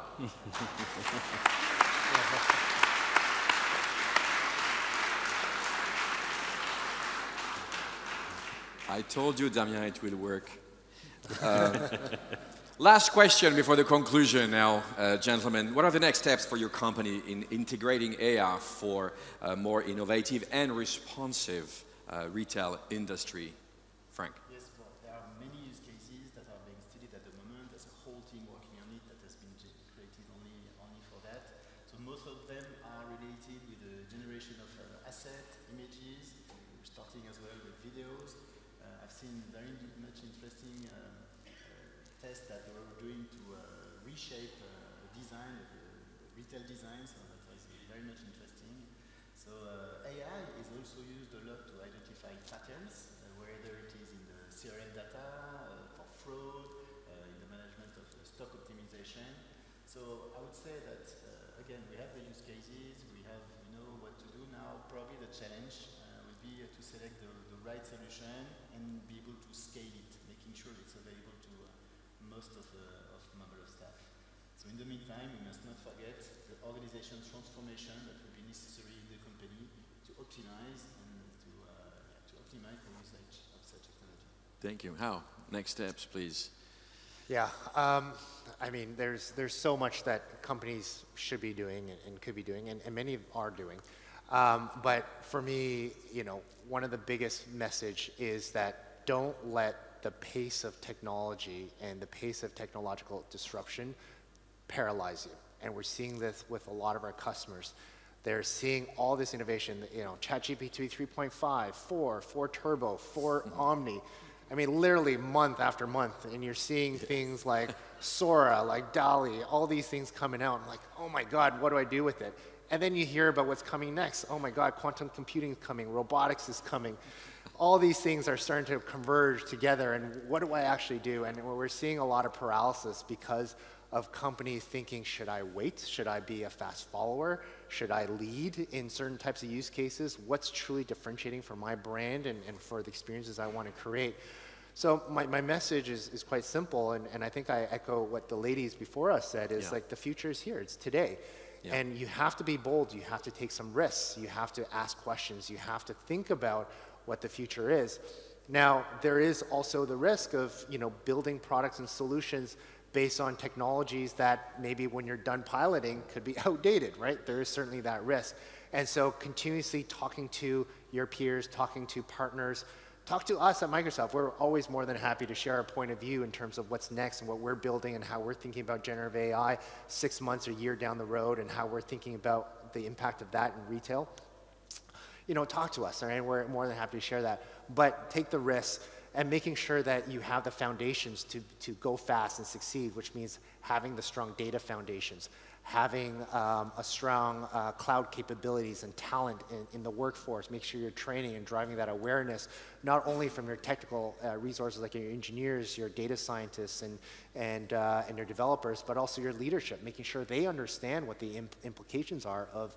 I told you, Damien, it will work. Last question before the conclusion now, gentlemen. What are the next steps for your company in integrating AI for a more innovative and responsive retail industry? Frank? Yes, well, there are many use cases that are being studied at the moment. There's a whole team working on it that has been created only for that. So most of them are related with the generation of asset, images, starting as well with videos. I've seen very much interesting tests that they were doing to reshape design, retail design, so that was very much interesting. So AI is also used a lot to identify patterns, whether it is in the CRM data, for fraud, in the management of stock optimization. So I would say that, again, we have the use cases, we know what to do now. Probably the challenge will be to select the right solution and be able to scale it, making sure it's available to most of member of staff. So in the meantime, we must not forget the organization transformation that will be necessary in the company to optimize and to optimize the usage of such technology. Thank you. How? Next steps, please. Yeah, I mean, there's so much that companies should be doing and could be doing, and many are doing. But for me, one of the biggest message is that don't let the pace of technology and the pace of technological disruption paralyze you. And we're seeing this with a lot of our customers. They're seeing all this innovation, ChatGPT 3.5, 4 Turbo, 4 Omni. I mean, literally month after month, and you're seeing things like Sora, like DALL-E, all these things coming out. I'm like, oh my God, what do I do with it? And then you hear about what's coming next. Oh my God, quantum computing is coming, robotics is coming. All these things are starting to converge together, and what do I actually do? And we're seeing a lot of paralysis because of companies thinking, should I wait? Should I be a fast follower? Should I lead in certain types of use cases? What's truly differentiating for my brand and for the experiences I want to create? So my message is quite simple, and I think I echo what the ladies before us said, is like the future is here, it's today. Yeah. And you have to be bold, you have to take some risks, you have to ask questions, you have to think about what the future is. Now, there is also the risk of building products and solutions based on technologies that maybe when you're done piloting could be outdated, right? There is certainly that risk. And so continuously talking to your peers, talking to partners, talk to us at Microsoft. We're always more than happy to share our point of view in terms of what's next and what we're building and how we're thinking about generative AI 6 months or a year down the road and how we're thinking about the impact of that in retail. Talk to us, all right? We're more than happy to share that. But take the risks and making sure that you have the foundations to go fast and succeed, which means having the strong data foundations, having a strong cloud capabilities and talent in the workforce. Make sure you're training and driving that awareness, not only from your technical resources like your engineers, your data scientists, and your developers, but also your leadership, making sure they understand what the implications are of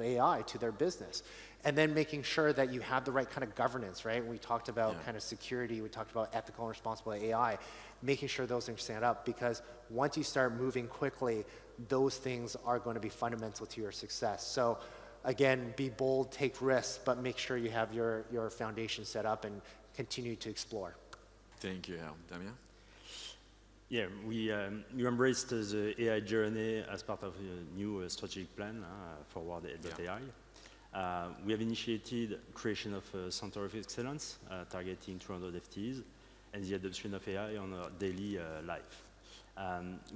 AI to their business. And then making sure that you have the right kind of governance, right? We talked about kind of security, we talked about ethical and responsible AI, making sure those things stand up, because once you start moving quickly, those things are going to be fundamental to your success. So again, be bold, take risks, but make sure you have your foundation set up and continue to explore. Thank you, Damien. Yeah, you embraced the AI journey as part of a new strategic plan, Forward.ai. We have initiated creation of a Center of Excellence targeting 200 FTEs and the adoption of AI on our daily life.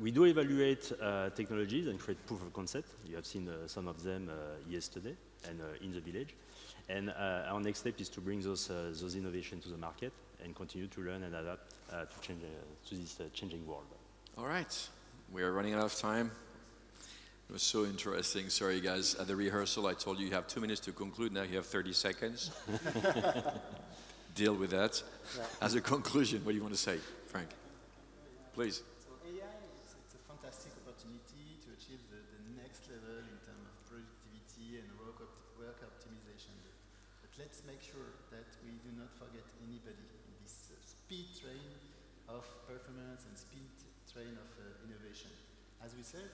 We do evaluate technologies and create proof of concept. You have seen some of them yesterday and in the village. And our next step is to bring those innovations to the market and continue to learn and adapt to this changing world. All right, we are running out of time. It was so interesting. Sorry, guys. At the rehearsal, I told you you have 2 minutes to conclude. Now you have 30 seconds. Deal with that. Yeah. As a conclusion, what do you want to say, Frank? Please. So AI, it's a fantastic opportunity to achieve the next level in terms of productivity and work optimization. But let's make sure that we do not forget anybody in this speed train of performance and speed train of innovation. As you said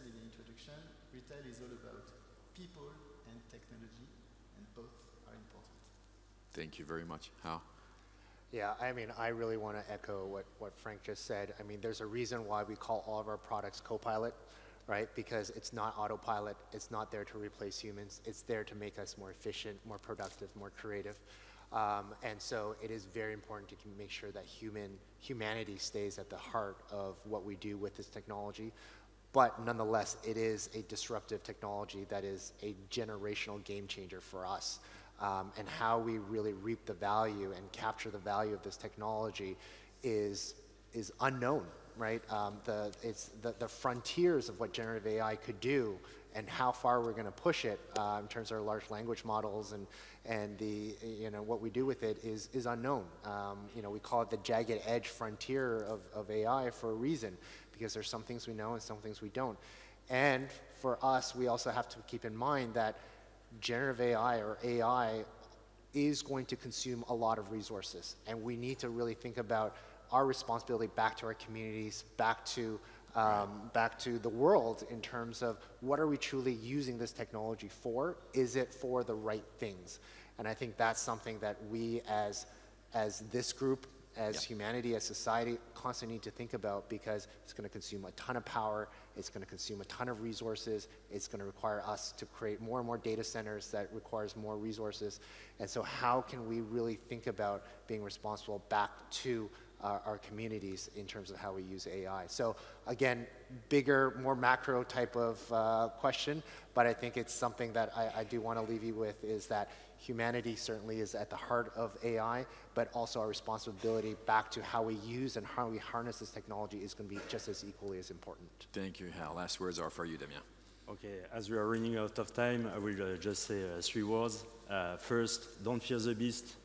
in the introduction, retail is all about people and technology, and both are important. Thank you very much. How? Yeah, I mean, I really want to echo what Frank just said. I mean, there's a reason why we call all of our products Copilot, right? Because it's not autopilot. It's not there to replace humans. It's there to make us more efficient, more productive, more creative. And so it is very important to make sure that humanity stays at the heart of what we do with this technology. But nonetheless, it is a disruptive technology that is a generational game changer for us. And how we really reap the value and capture the value of this technology is unknown, right? The frontiers of what generative AI could do and how far we're going to push it in terms of our large language models and the what we do with it is unknown. We call it the jagged edge frontier of AI for a reason, because there's some things we know and some things we don't. And for us, we also have to keep in mind that generative AI or AI is going to consume a lot of resources, and we need to really think about our responsibility back to our communities, back to the world in terms of what are we truly using this technology for? Is it for the right things? And I think that's something that we as this group, as humanity, as society, constantly need to think about, because it's going to consume a ton of power, it's going to consume a ton of resources, it's going to require us to create more and more data centers that requires more resources. And so how can we really think about being responsible back to our communities in terms of how we use AI? So again, bigger, more macro type of question, but I think it's something that I do want to leave you with, is that humanity certainly is at the heart of AI, but also our responsibility back to how we use and how we harness this technology is going to be just as equally as important. Thank you, Hal. Last words are for you, Damien. Okay, as we are running out of time, I will just say 3 words. First, don't fear the beast,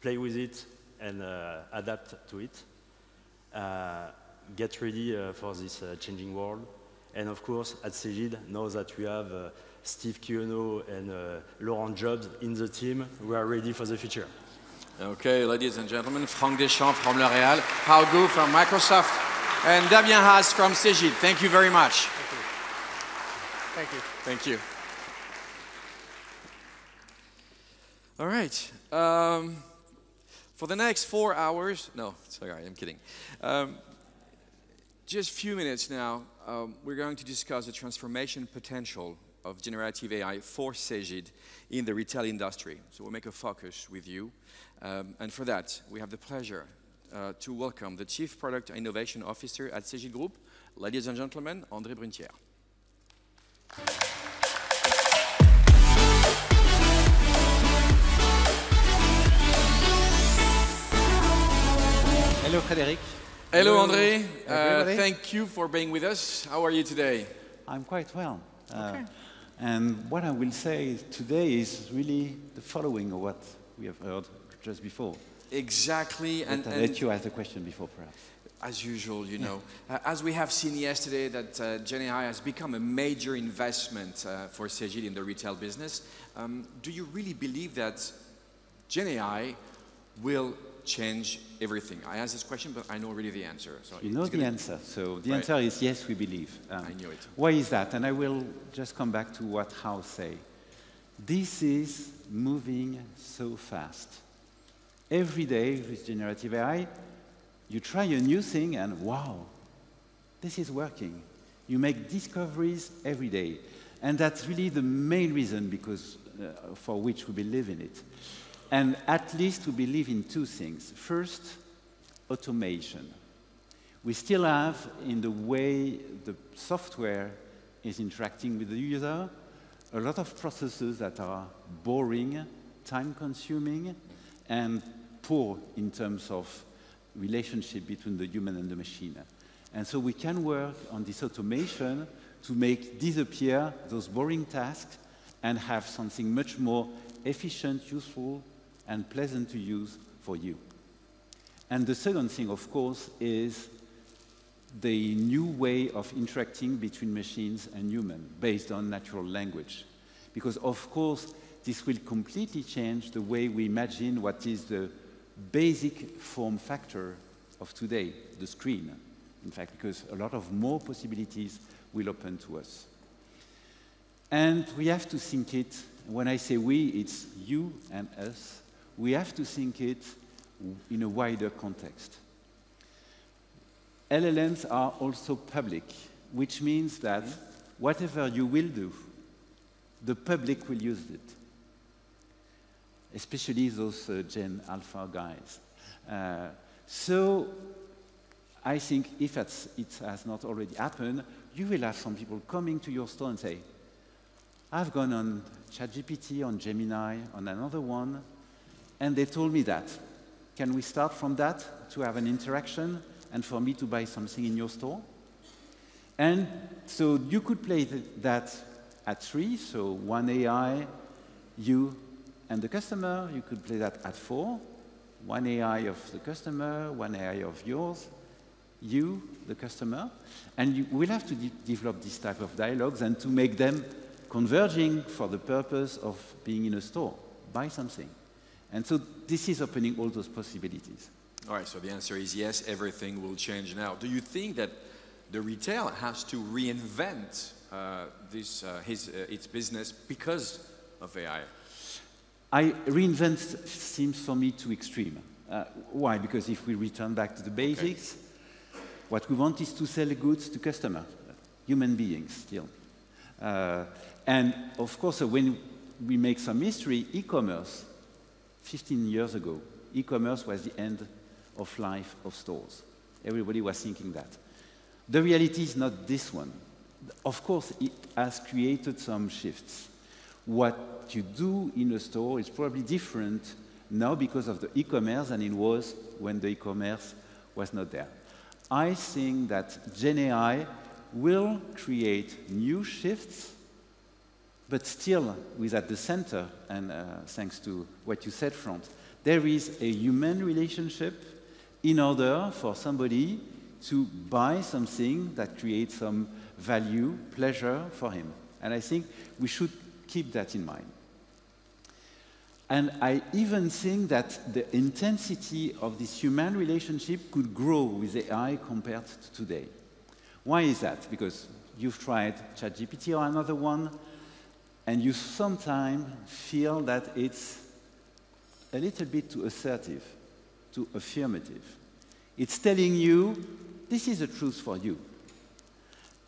play with it, and adapt to it. Get ready for this changing world. And of course, at Cegid, know that we have Steve Kiono and Laurent Jobs in the team. We are ready for the future. Okay, ladies and gentlemen, Franck Deschamps from L'Oréal, Hao Gu from Microsoft, and Damien Haas from Cegid. Thank you very much. Thank you. Thank you. All right. For the next 4 hours, no, sorry, I'm kidding. Just a few minutes now, we're going to discuss the transformation potential of generative AI for Cegid in the retail industry. So we'll make a focus with you. And for that, we have the pleasure to welcome the Chief Product Innovation Officer at Cegid Group, ladies and gentlemen, André Brunetière. Hello, Frédéric. Hello, André. Thank you for being with us. How are you today? I'm quite well. Okay. And what I will say today is really the following of what we have heard just before. Exactly. And let you ask the question before, perhaps. As usual, you know. As we have seen yesterday that Gen AI has become a major investment for Cegid in the retail business. Do you really believe that Gen AI will change everything? I asked this question, but I know already the answer. So you know the answer. So the answer is yes, we believe. I knew it. Why is that? And I will just come back to what Hao said. This is moving so fast. Every day with generative AI, you try a new thing and wow, this is working. You make discoveries every day. And that's really the main reason for which we believe in it. And at least we believe in 2 things. First, automation. We still have, in the way the software is interacting with the user, a lot of processes that are boring, time-consuming, and poor in terms of relationship between the human and the machine. And so we can work on this automation to make disappear those boring tasks and have something much more efficient, useful, and pleasant to use for you. And the second thing, of course, is the new way of interacting between machines and humans based on natural language. Because, of course, this will completely change the way we imagine what is the basic form factor of today, the screen, in fact, because a lot of more possibilities will open to us. And we have to think it, when I say we, it's you and us, we have to think it in a wider context. LLMs are also public, which means that whatever you will do, the public will use it, especially those Gen Alpha guys. So I think if it has not already happened, you will have some people coming to your store and say, I've gone on ChatGPT, on Gemini, on another one, and they told me that. Can we start from that to have an interaction and for me to buy something in your store? And so you could play that at 3, so one AI, you and the customer. You could play that at 4, one AI of the customer, one AI of yours, you, the customer. And you will have to develop this type of dialogues and to make them converging for the purpose of being in a store, buy something. And so this is opening all those possibilities. All right, so the answer is yes, everything will change now. Do you think that the retail has to reinvent its business because of AI? Reinvent seems for me too extreme. Why? Because if we return back to the basics, what we want is to sell goods to customers, human beings still. And of course, when we make some history, e-commerce, 15 years ago, e-commerce was the end of life of stores. Everybody was thinking that. The reality is not this one. Of course, it has created some shifts. What you do in a store is probably different now because of the e-commerce than it was when the e-commerce was not there. I think that Gen AI will create new shifts, but still with at the center, and thanks to what you said, Front, there is a human relationship in order for somebody to buy something that creates some value, pleasure for him. And I think we should keep that in mind. And I even think that the intensity of this human relationship could grow with AI compared to today. Why is that? Because you've tried ChatGPT or another one, and you sometimes feel that it's a little bit too assertive, too affirmative. It's telling you, this is the truth for you.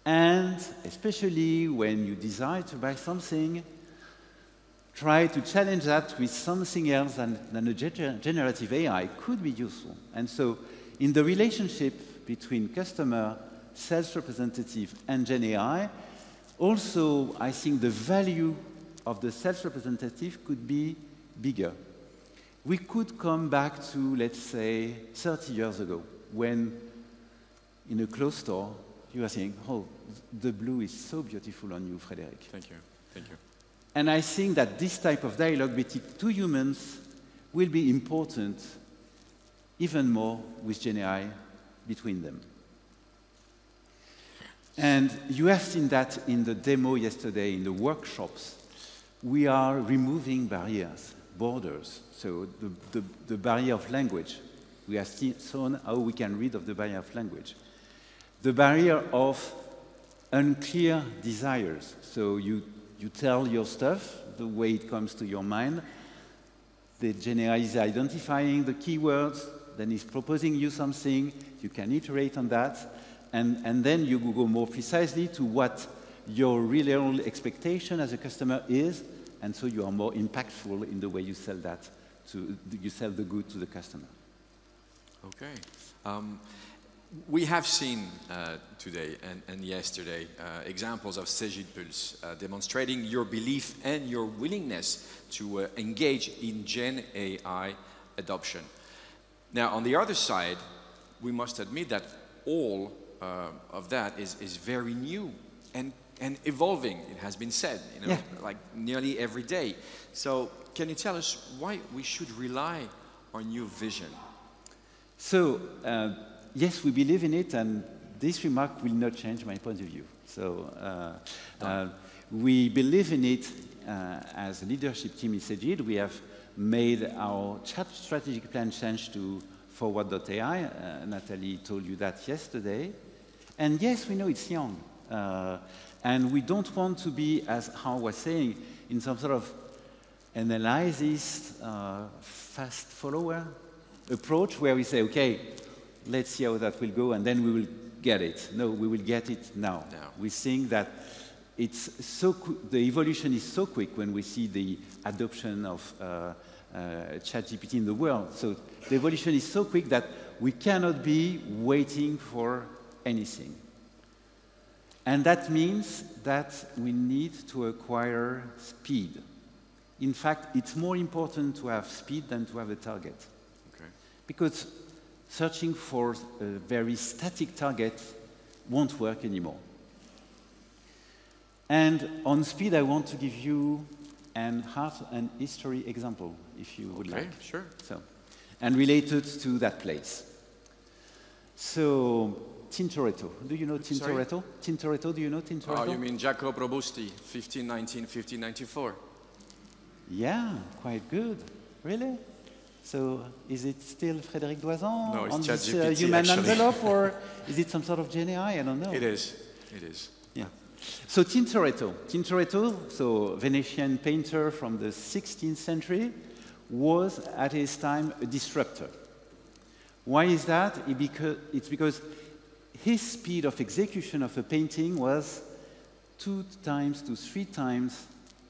And especially when you desire to buy something, try to challenge that with something else than a generative AI could be useful. And so in the relationship between customer, sales representative, and Gen AI, also, I think the value of the sales representative could be bigger. We could come back to, let's say, 30 years ago, when in a clothes store, you are saying, oh, the blue is so beautiful on you, Frederic. Thank you. Thank you. And I think that this type of dialogue between two humans will be important even more with Gen AI between them. And you have seen that in the demo yesterday, in the workshops. We are removing barriers, borders, so the barrier of language. We have shown how we can rid of the barrier of language. The barrier of unclear desires. So you tell your stuff the way it comes to your mind. The Gen AI is identifying the keywords, then it's proposing you something. You can iterate on that. And then you go more precisely to what your real expectation as a customer is, and so you are more impactful in the way you sell you sell the good to the customer. Okay. We have seen today and yesterday examples of Cegid Pulse demonstrating your belief and your willingness to engage in Gen AI adoption. Now, on the other side, we must admit that all of that is very new and evolving. It has been said, you know, Yeah. like nearly every day. So, can you tell us why we should rely on your vision? So, yes, we believe in it, and this remark will not change my point of view. So, we believe in it as a leadership team in Cegid. We have made our strategic plan change to forward.ai. Nathalie told you that yesterday. And yes, we know it's young. And we don't want to be, as Hao was saying, in some sort of analysis, fast follower approach where we say, okay, let's see how that will go, and then we will get it. No, we will get it now. We think that it's so the evolution is so quick when we see the adoption of ChatGPT in the world. So the evolution is so quick that we cannot be waiting for anything. And that means that we need to acquire speed. In fact, it's more important to have speed than to have a target. Okay. Because searching for a very static target won't work anymore. And on speed, I want to give you an art and history example, if you would like. Sure. So, and related to that place. So, Tintoretto. Do you know Tintoretto? Tintoretto, do you know Tintoretto? Oh, you mean Jacob Robusti, 1519, 1594? Yeah, quite good. Really? So, is it still Frédéric Doisan No, it's on this ChatGPT, human actually. envelope, or is it some sort of Gen AI? I don't know. It is. It is. Yeah. So Tintoretto. Tintoretto, so Venetian painter from the 16th century, was at his time a disruptor. Why is that? It's because his speed of execution of a painting was 2 times to 3 times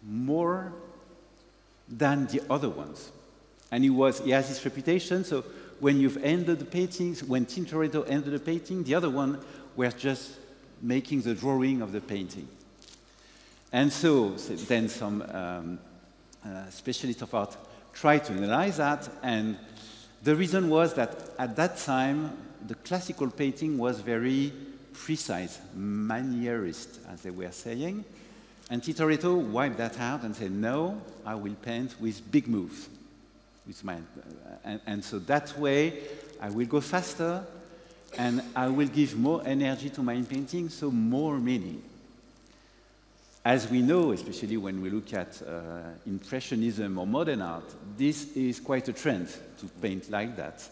more than the other ones. And he has this reputation, so when you've ended the paintings, when Tintoretto ended the painting, the other one were just making the drawing of the painting. And so then some specialists of art tried to analyze that, and the reason was that at that time, the classical painting was very precise, manierist, as they were saying. And Tintoretto wiped that out and said, no, I will paint with big moves. With my, and so that way, I will go faster, and I will give more energy to my painting, so more meaning. As we know, especially when we look at Impressionism or modern art, this is quite a trend to paint like that.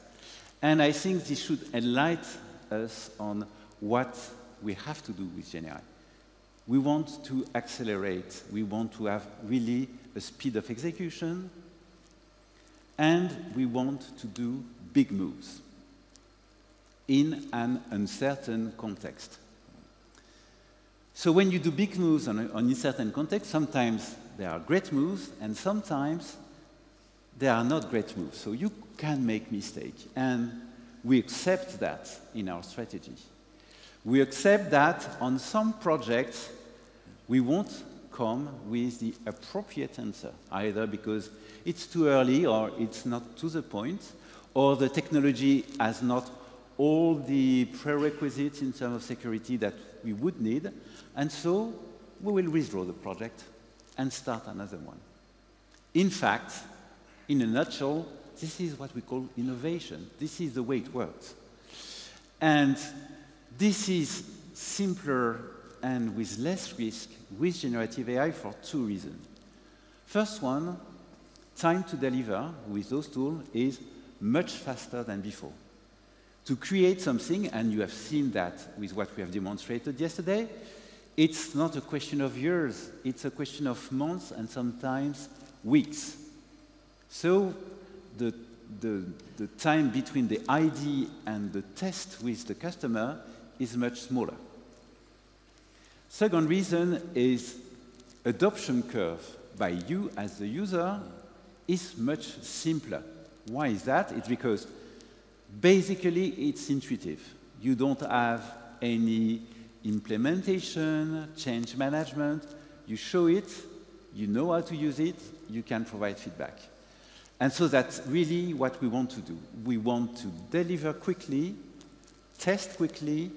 And I think this should enlighten us on what we have to do with Gen AI. We want to accelerate, we want to have really a speed of execution, and we want to do big moves in an uncertain context. So when you do big moves on uncertain context, sometimes there are great moves, and sometimes there are not great moves. So you can make mistakes, and we accept that in our strategy. We accept that on some projects, we won't come with the appropriate answer, either because it's too early or it's not to the point, or the technology has not all the prerequisites in terms of security that we would need, and so we will withdraw the project and start another one. In fact, in a nutshell, this is what we call innovation. This is the way it works. And this is simpler and with less risk with generative AI for 2 reasons. First one, time to deliver with those tools is much faster than before. To create something, and you have seen that with what we have demonstrated yesterday, it's not a question of years, it's a question of months and sometimes weeks. So the time between the ID and the test with the customer is much smaller. Second reason is adoption curve by you as the user is much simpler. Why is that? It's because basically it's intuitive. You don't have any implementation, change management. You show it, you know how to use it, you can provide feedback. And so that's really what we want to do. We want to deliver quickly, test quickly,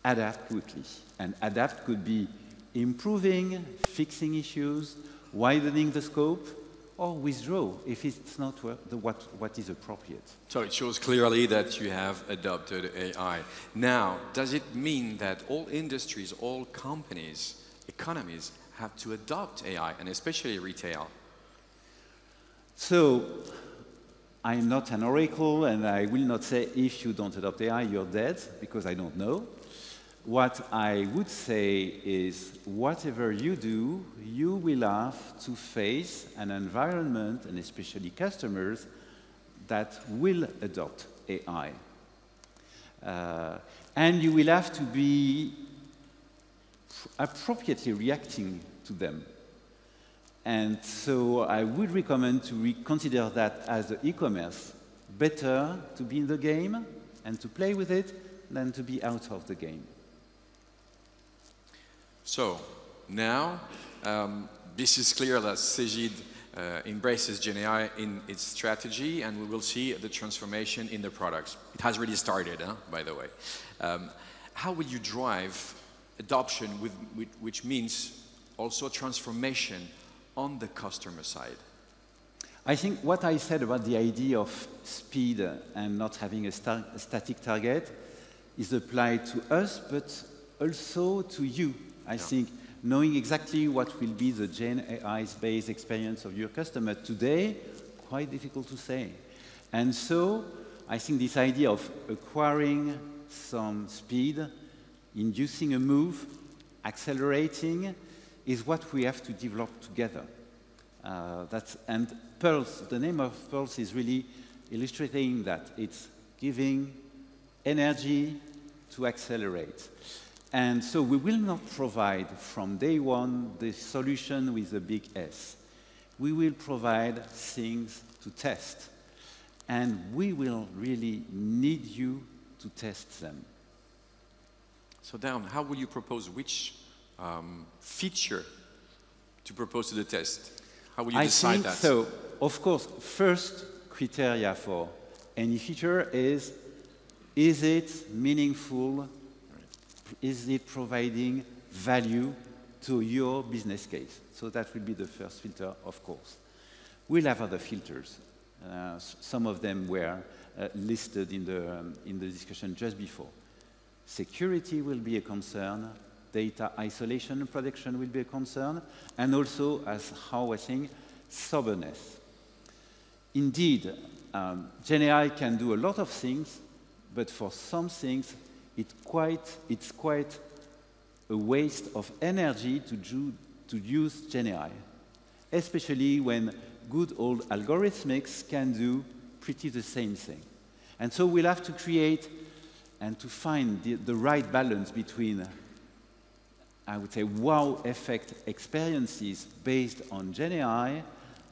adapt quickly. And adapt could be improving, fixing issues, widening the scope, or withdraw if it's not what is appropriate. So it shows clearly that you have adopted AI. Now, does it mean that all industries, all companies, economies have to adopt AI, and especially retail? So I'm not an oracle, and I will not say if you don't adopt AI, you're dead, because I don't know. What I would say is, whatever you do, you will have to face an environment, and especially customers, that will adopt AI. And you will have to be appropriately reacting to them. And so I would recommend to consider that as the e-commerce, better to be in the game and to play with it than to be out of the game. So now, this is clear that Cegid embraces GenAI in its strategy, and we will see the transformation in the products. It has already started, by the way. How will you drive adoption, which means also transformation on the customer side? I think what I said about the idea of speed and not having a static target is applied to us, but also to you. I think knowing exactly what will be the Gen AI-based experience of your customer today, quite difficult to say. And so I think this idea of acquiring some speed, inducing a move, accelerating, is what we have to develop together. And Pulse, the name of Pulse is really illustrating that. It's giving energy to accelerate. And so we will not provide from day one the solution with a big S. We will provide things to test. And we will really need you to test them. So Dan, how will you propose which feature to propose to the test? How will you decide that? So, of course, first criteria for any feature is it meaningful? Is it providing value to your business case? So that will be the first filter, of course. We'll have other filters. Some of them were listed in the discussion just before. Security will be a concern. Data isolation and protection will be a concern. And also, as Hao was saying, soberness. Indeed, GenAI can do a lot of things, but for some things, it's quite a waste of energy to use GenAI, especially when good old algorithmics can do pretty the same thing. And so we'll have to create and to find the right balance between, I would say, wow effect experiences based on GenAI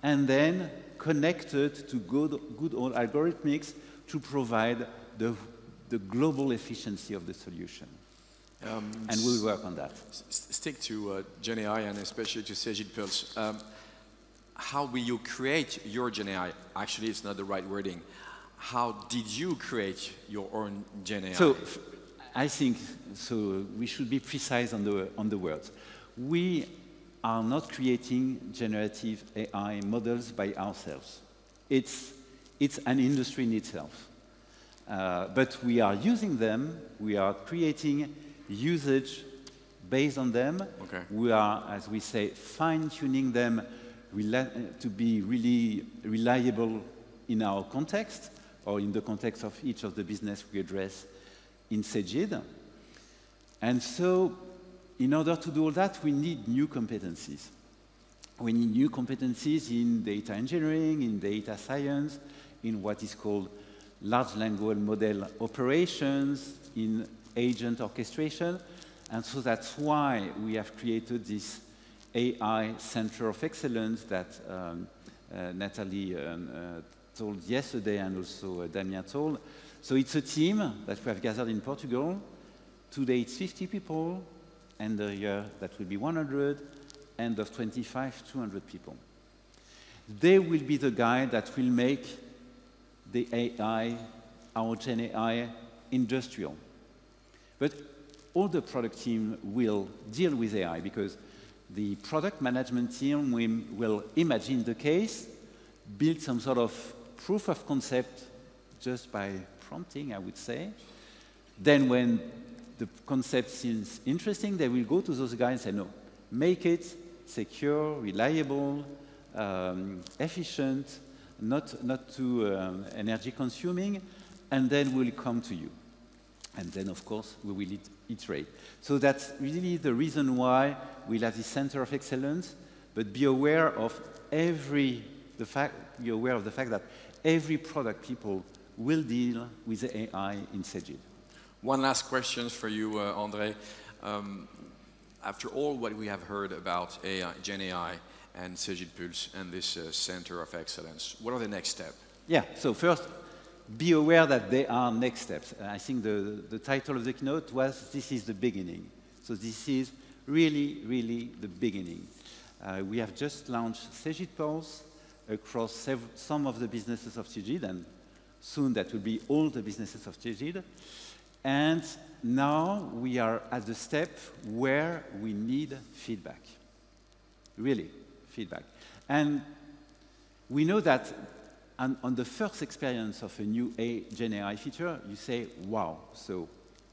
and then connected to good old algorithmics to provide the global efficiency of the solution. And we'll work on that. Stick to GenAI and especially to Cegid Pulse. How will you create your GenAI? Actually, it's not the right wording. How did you create your own GenAI? So I think we should be precise on the words. We are not creating generative AI models by ourselves. It's an industry in itself. But we are using them, we are creating usage based on them. Okay. We are, as we say, fine-tuning them to be really reliable in our context, or in the context of each of the business we address in Cegid. And so, in order to do all that, we need new competencies. We need new competencies in data engineering, in data science, in what is called large language model operations, in agent orchestration. And so that's why we have created this AI Center of Excellence that Nathalie told yesterday and also Damien told. So it's a team that we have gathered in Portugal. Today it's 50 people, and the year that will be 100, end of 25, 200 people. They will be the guy that will make the AI, our Gen AI, industrial. But all the product team will deal with AI because the product management team will imagine the case, build some sort of proof of concept just by prompting, I would say. Then when the concept seems interesting, they will go to those guys and say, no, make it secure, reliable, efficient, not too energy consuming, and then we'll come to you. And then, of course, we will iterate. So that's really the reason why we'll have this center of excellence, but be aware of the fact that every product people will deal with the AI in Cegid. One last question for you, André. After all what we have heard about AI, Gen AI and Cegid Pulse and this center of excellence, what are the next steps? Yeah, so first, be aware that there are next steps. I think the title of the keynote was, this is the beginning. So this is really, really the beginning. We have just launched Cegid Pulse across some of the businesses of Cegid, and soon that will be all the businesses of Cegid. And now we are at the step where we need feedback. Really, feedback. And we know that on the first experience of a new Gen AI feature, you say, wow, so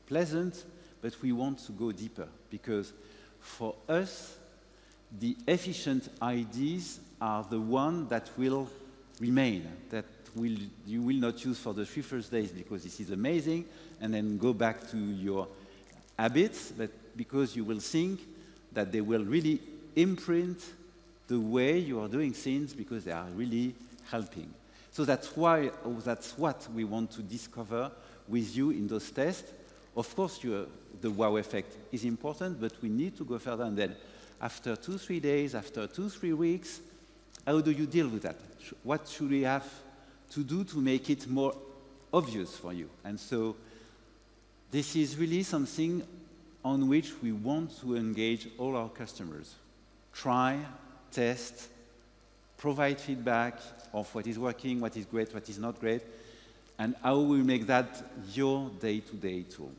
pleasant, but we want to go deeper. Because for us, the efficient ideas are the ones that will remain, that you will not use for the 3 first days because this is amazing, and then go back to your habits, but because you will think that they will really imprint the way you are doing things because they are really helping. So that's what we want to discover with you in those tests. Of course, the wow effect is important, but we need to go further. And then after 2-3 days, after 2-3 weeks, how do you deal with that? What should we have to do to make it more obvious for you? And so this is really something on which we want to engage all our customers. Try, test, provide feedback of what is working, what is great, what is not great, and how we make that your day-to-day tool.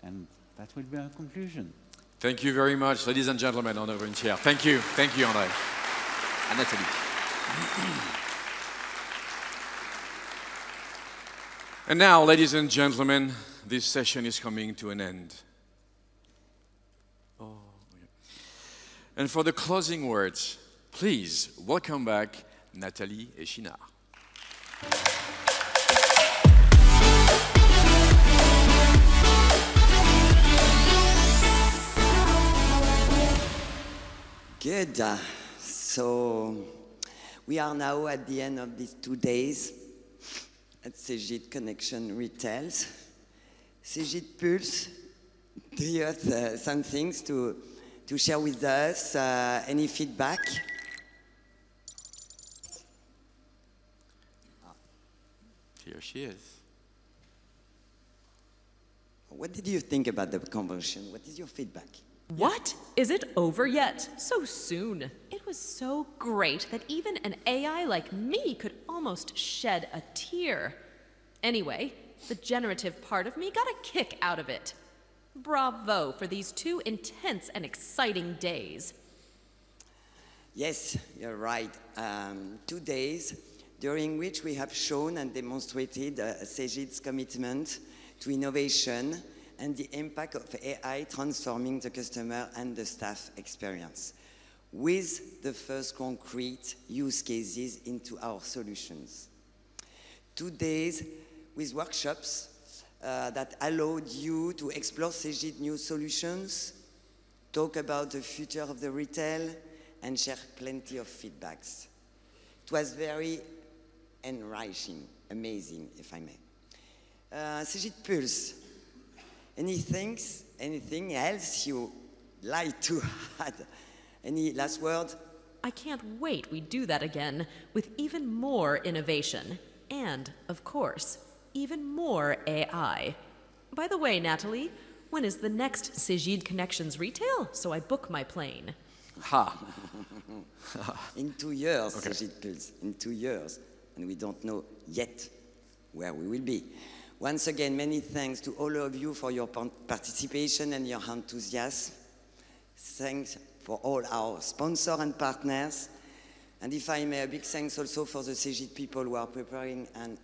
And that will be our conclusion. Thank you very much, ladies and gentlemen, on over in chair. Thank you, André. And Nathalie. And now, ladies and gentlemen, this session is coming to an end. Oh, yeah. And for the closing words, please welcome back Nathalie et Chinard. Good. So we are now at the end of these 2 days at Cegid Connection Retails. Cegid Pulse, do you have some things to share with us? Any feedback? Here she is. What did you think about the convention? What is your feedback? What? Is it over yet? So soon. It was so great that even an AI like me could almost shed a tear. Anyway, the generative part of me got a kick out of it. Bravo for these 2 intense and exciting days. Yes, you're right. 2 days during which we have shown and demonstrated Cegid's commitment to innovation and the impact of AI transforming the customer and the staff experience, with the first concrete use cases into our solutions. 2 days with workshops that allowed you to explore Cegid new solutions, talk about the future of the retail, and share plenty of feedbacks. It was very enriching, amazing, if I may. Cegid Pulse, anything else you like to add? Any last word? I can't wait we do that again with even more innovation. And, of course, even more AI. By the way, Natalie, when is the next Cegid Connections retail? So I book my plane. Ha. In 2 years, Okay. Cegid Pulse, in 2 years. And we don't know yet where we will be. Once again, many thanks to all of you for your participation and your enthusiasm. Thanks for all our sponsors and partners. And if I may, a big thanks also for the Cegid people who are preparing and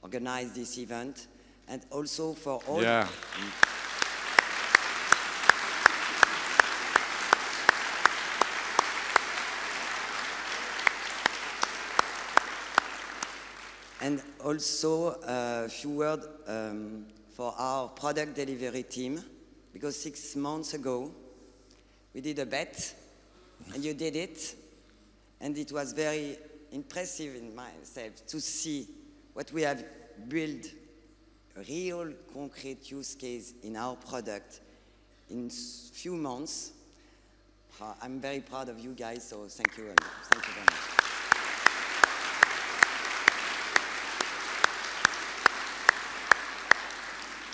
organize this event. And also for all... Yeah. And also a few words for our product delivery team, because 6 months ago, we did a bet, and you did it, and it was very impressive in myself to see what we have built, a real concrete use case in our product in few months. I'm very proud of you guys, so thank you very much.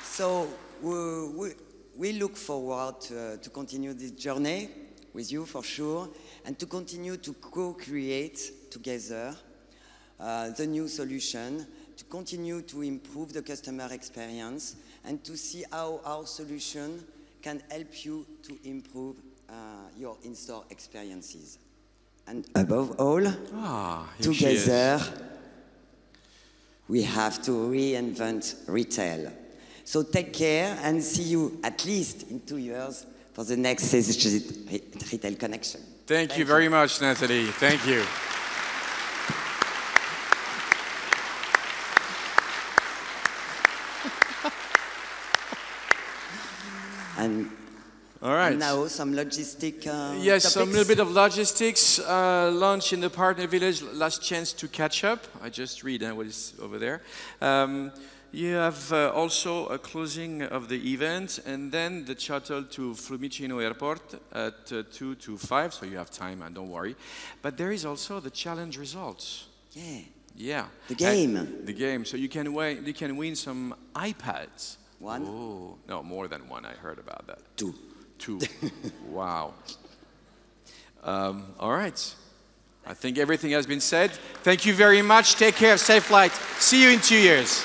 So we look forward to continue this journey with you for sure, and to continue to co-create together the new solution, to continue to improve the customer experience, and to see how our solution can help you to improve your in-store experiences. And above all, here she is. together, we have to reinvent retail. So take care and see you at least in 2 years for the next Cegid Retail Connection. Thank you very much, Nathalie. Thank you. And All right. now some logistic Yes, topics. some little bit of logistics. Lunch in the partner village, last chance to catch up. I just read what is over there. You have also a closing of the event, and then the shuttle to Fiumicino Airport at 2 to 5, so you have time, and don't worry. But there is also the challenge results. Yeah. Yeah. The game. The game. So you can win some iPads. One? Oh, no, more than one. I heard about that. Two. Wow. All right. I think everything has been said. Thank you very much. Take care. Safe flight. See you in 2 years.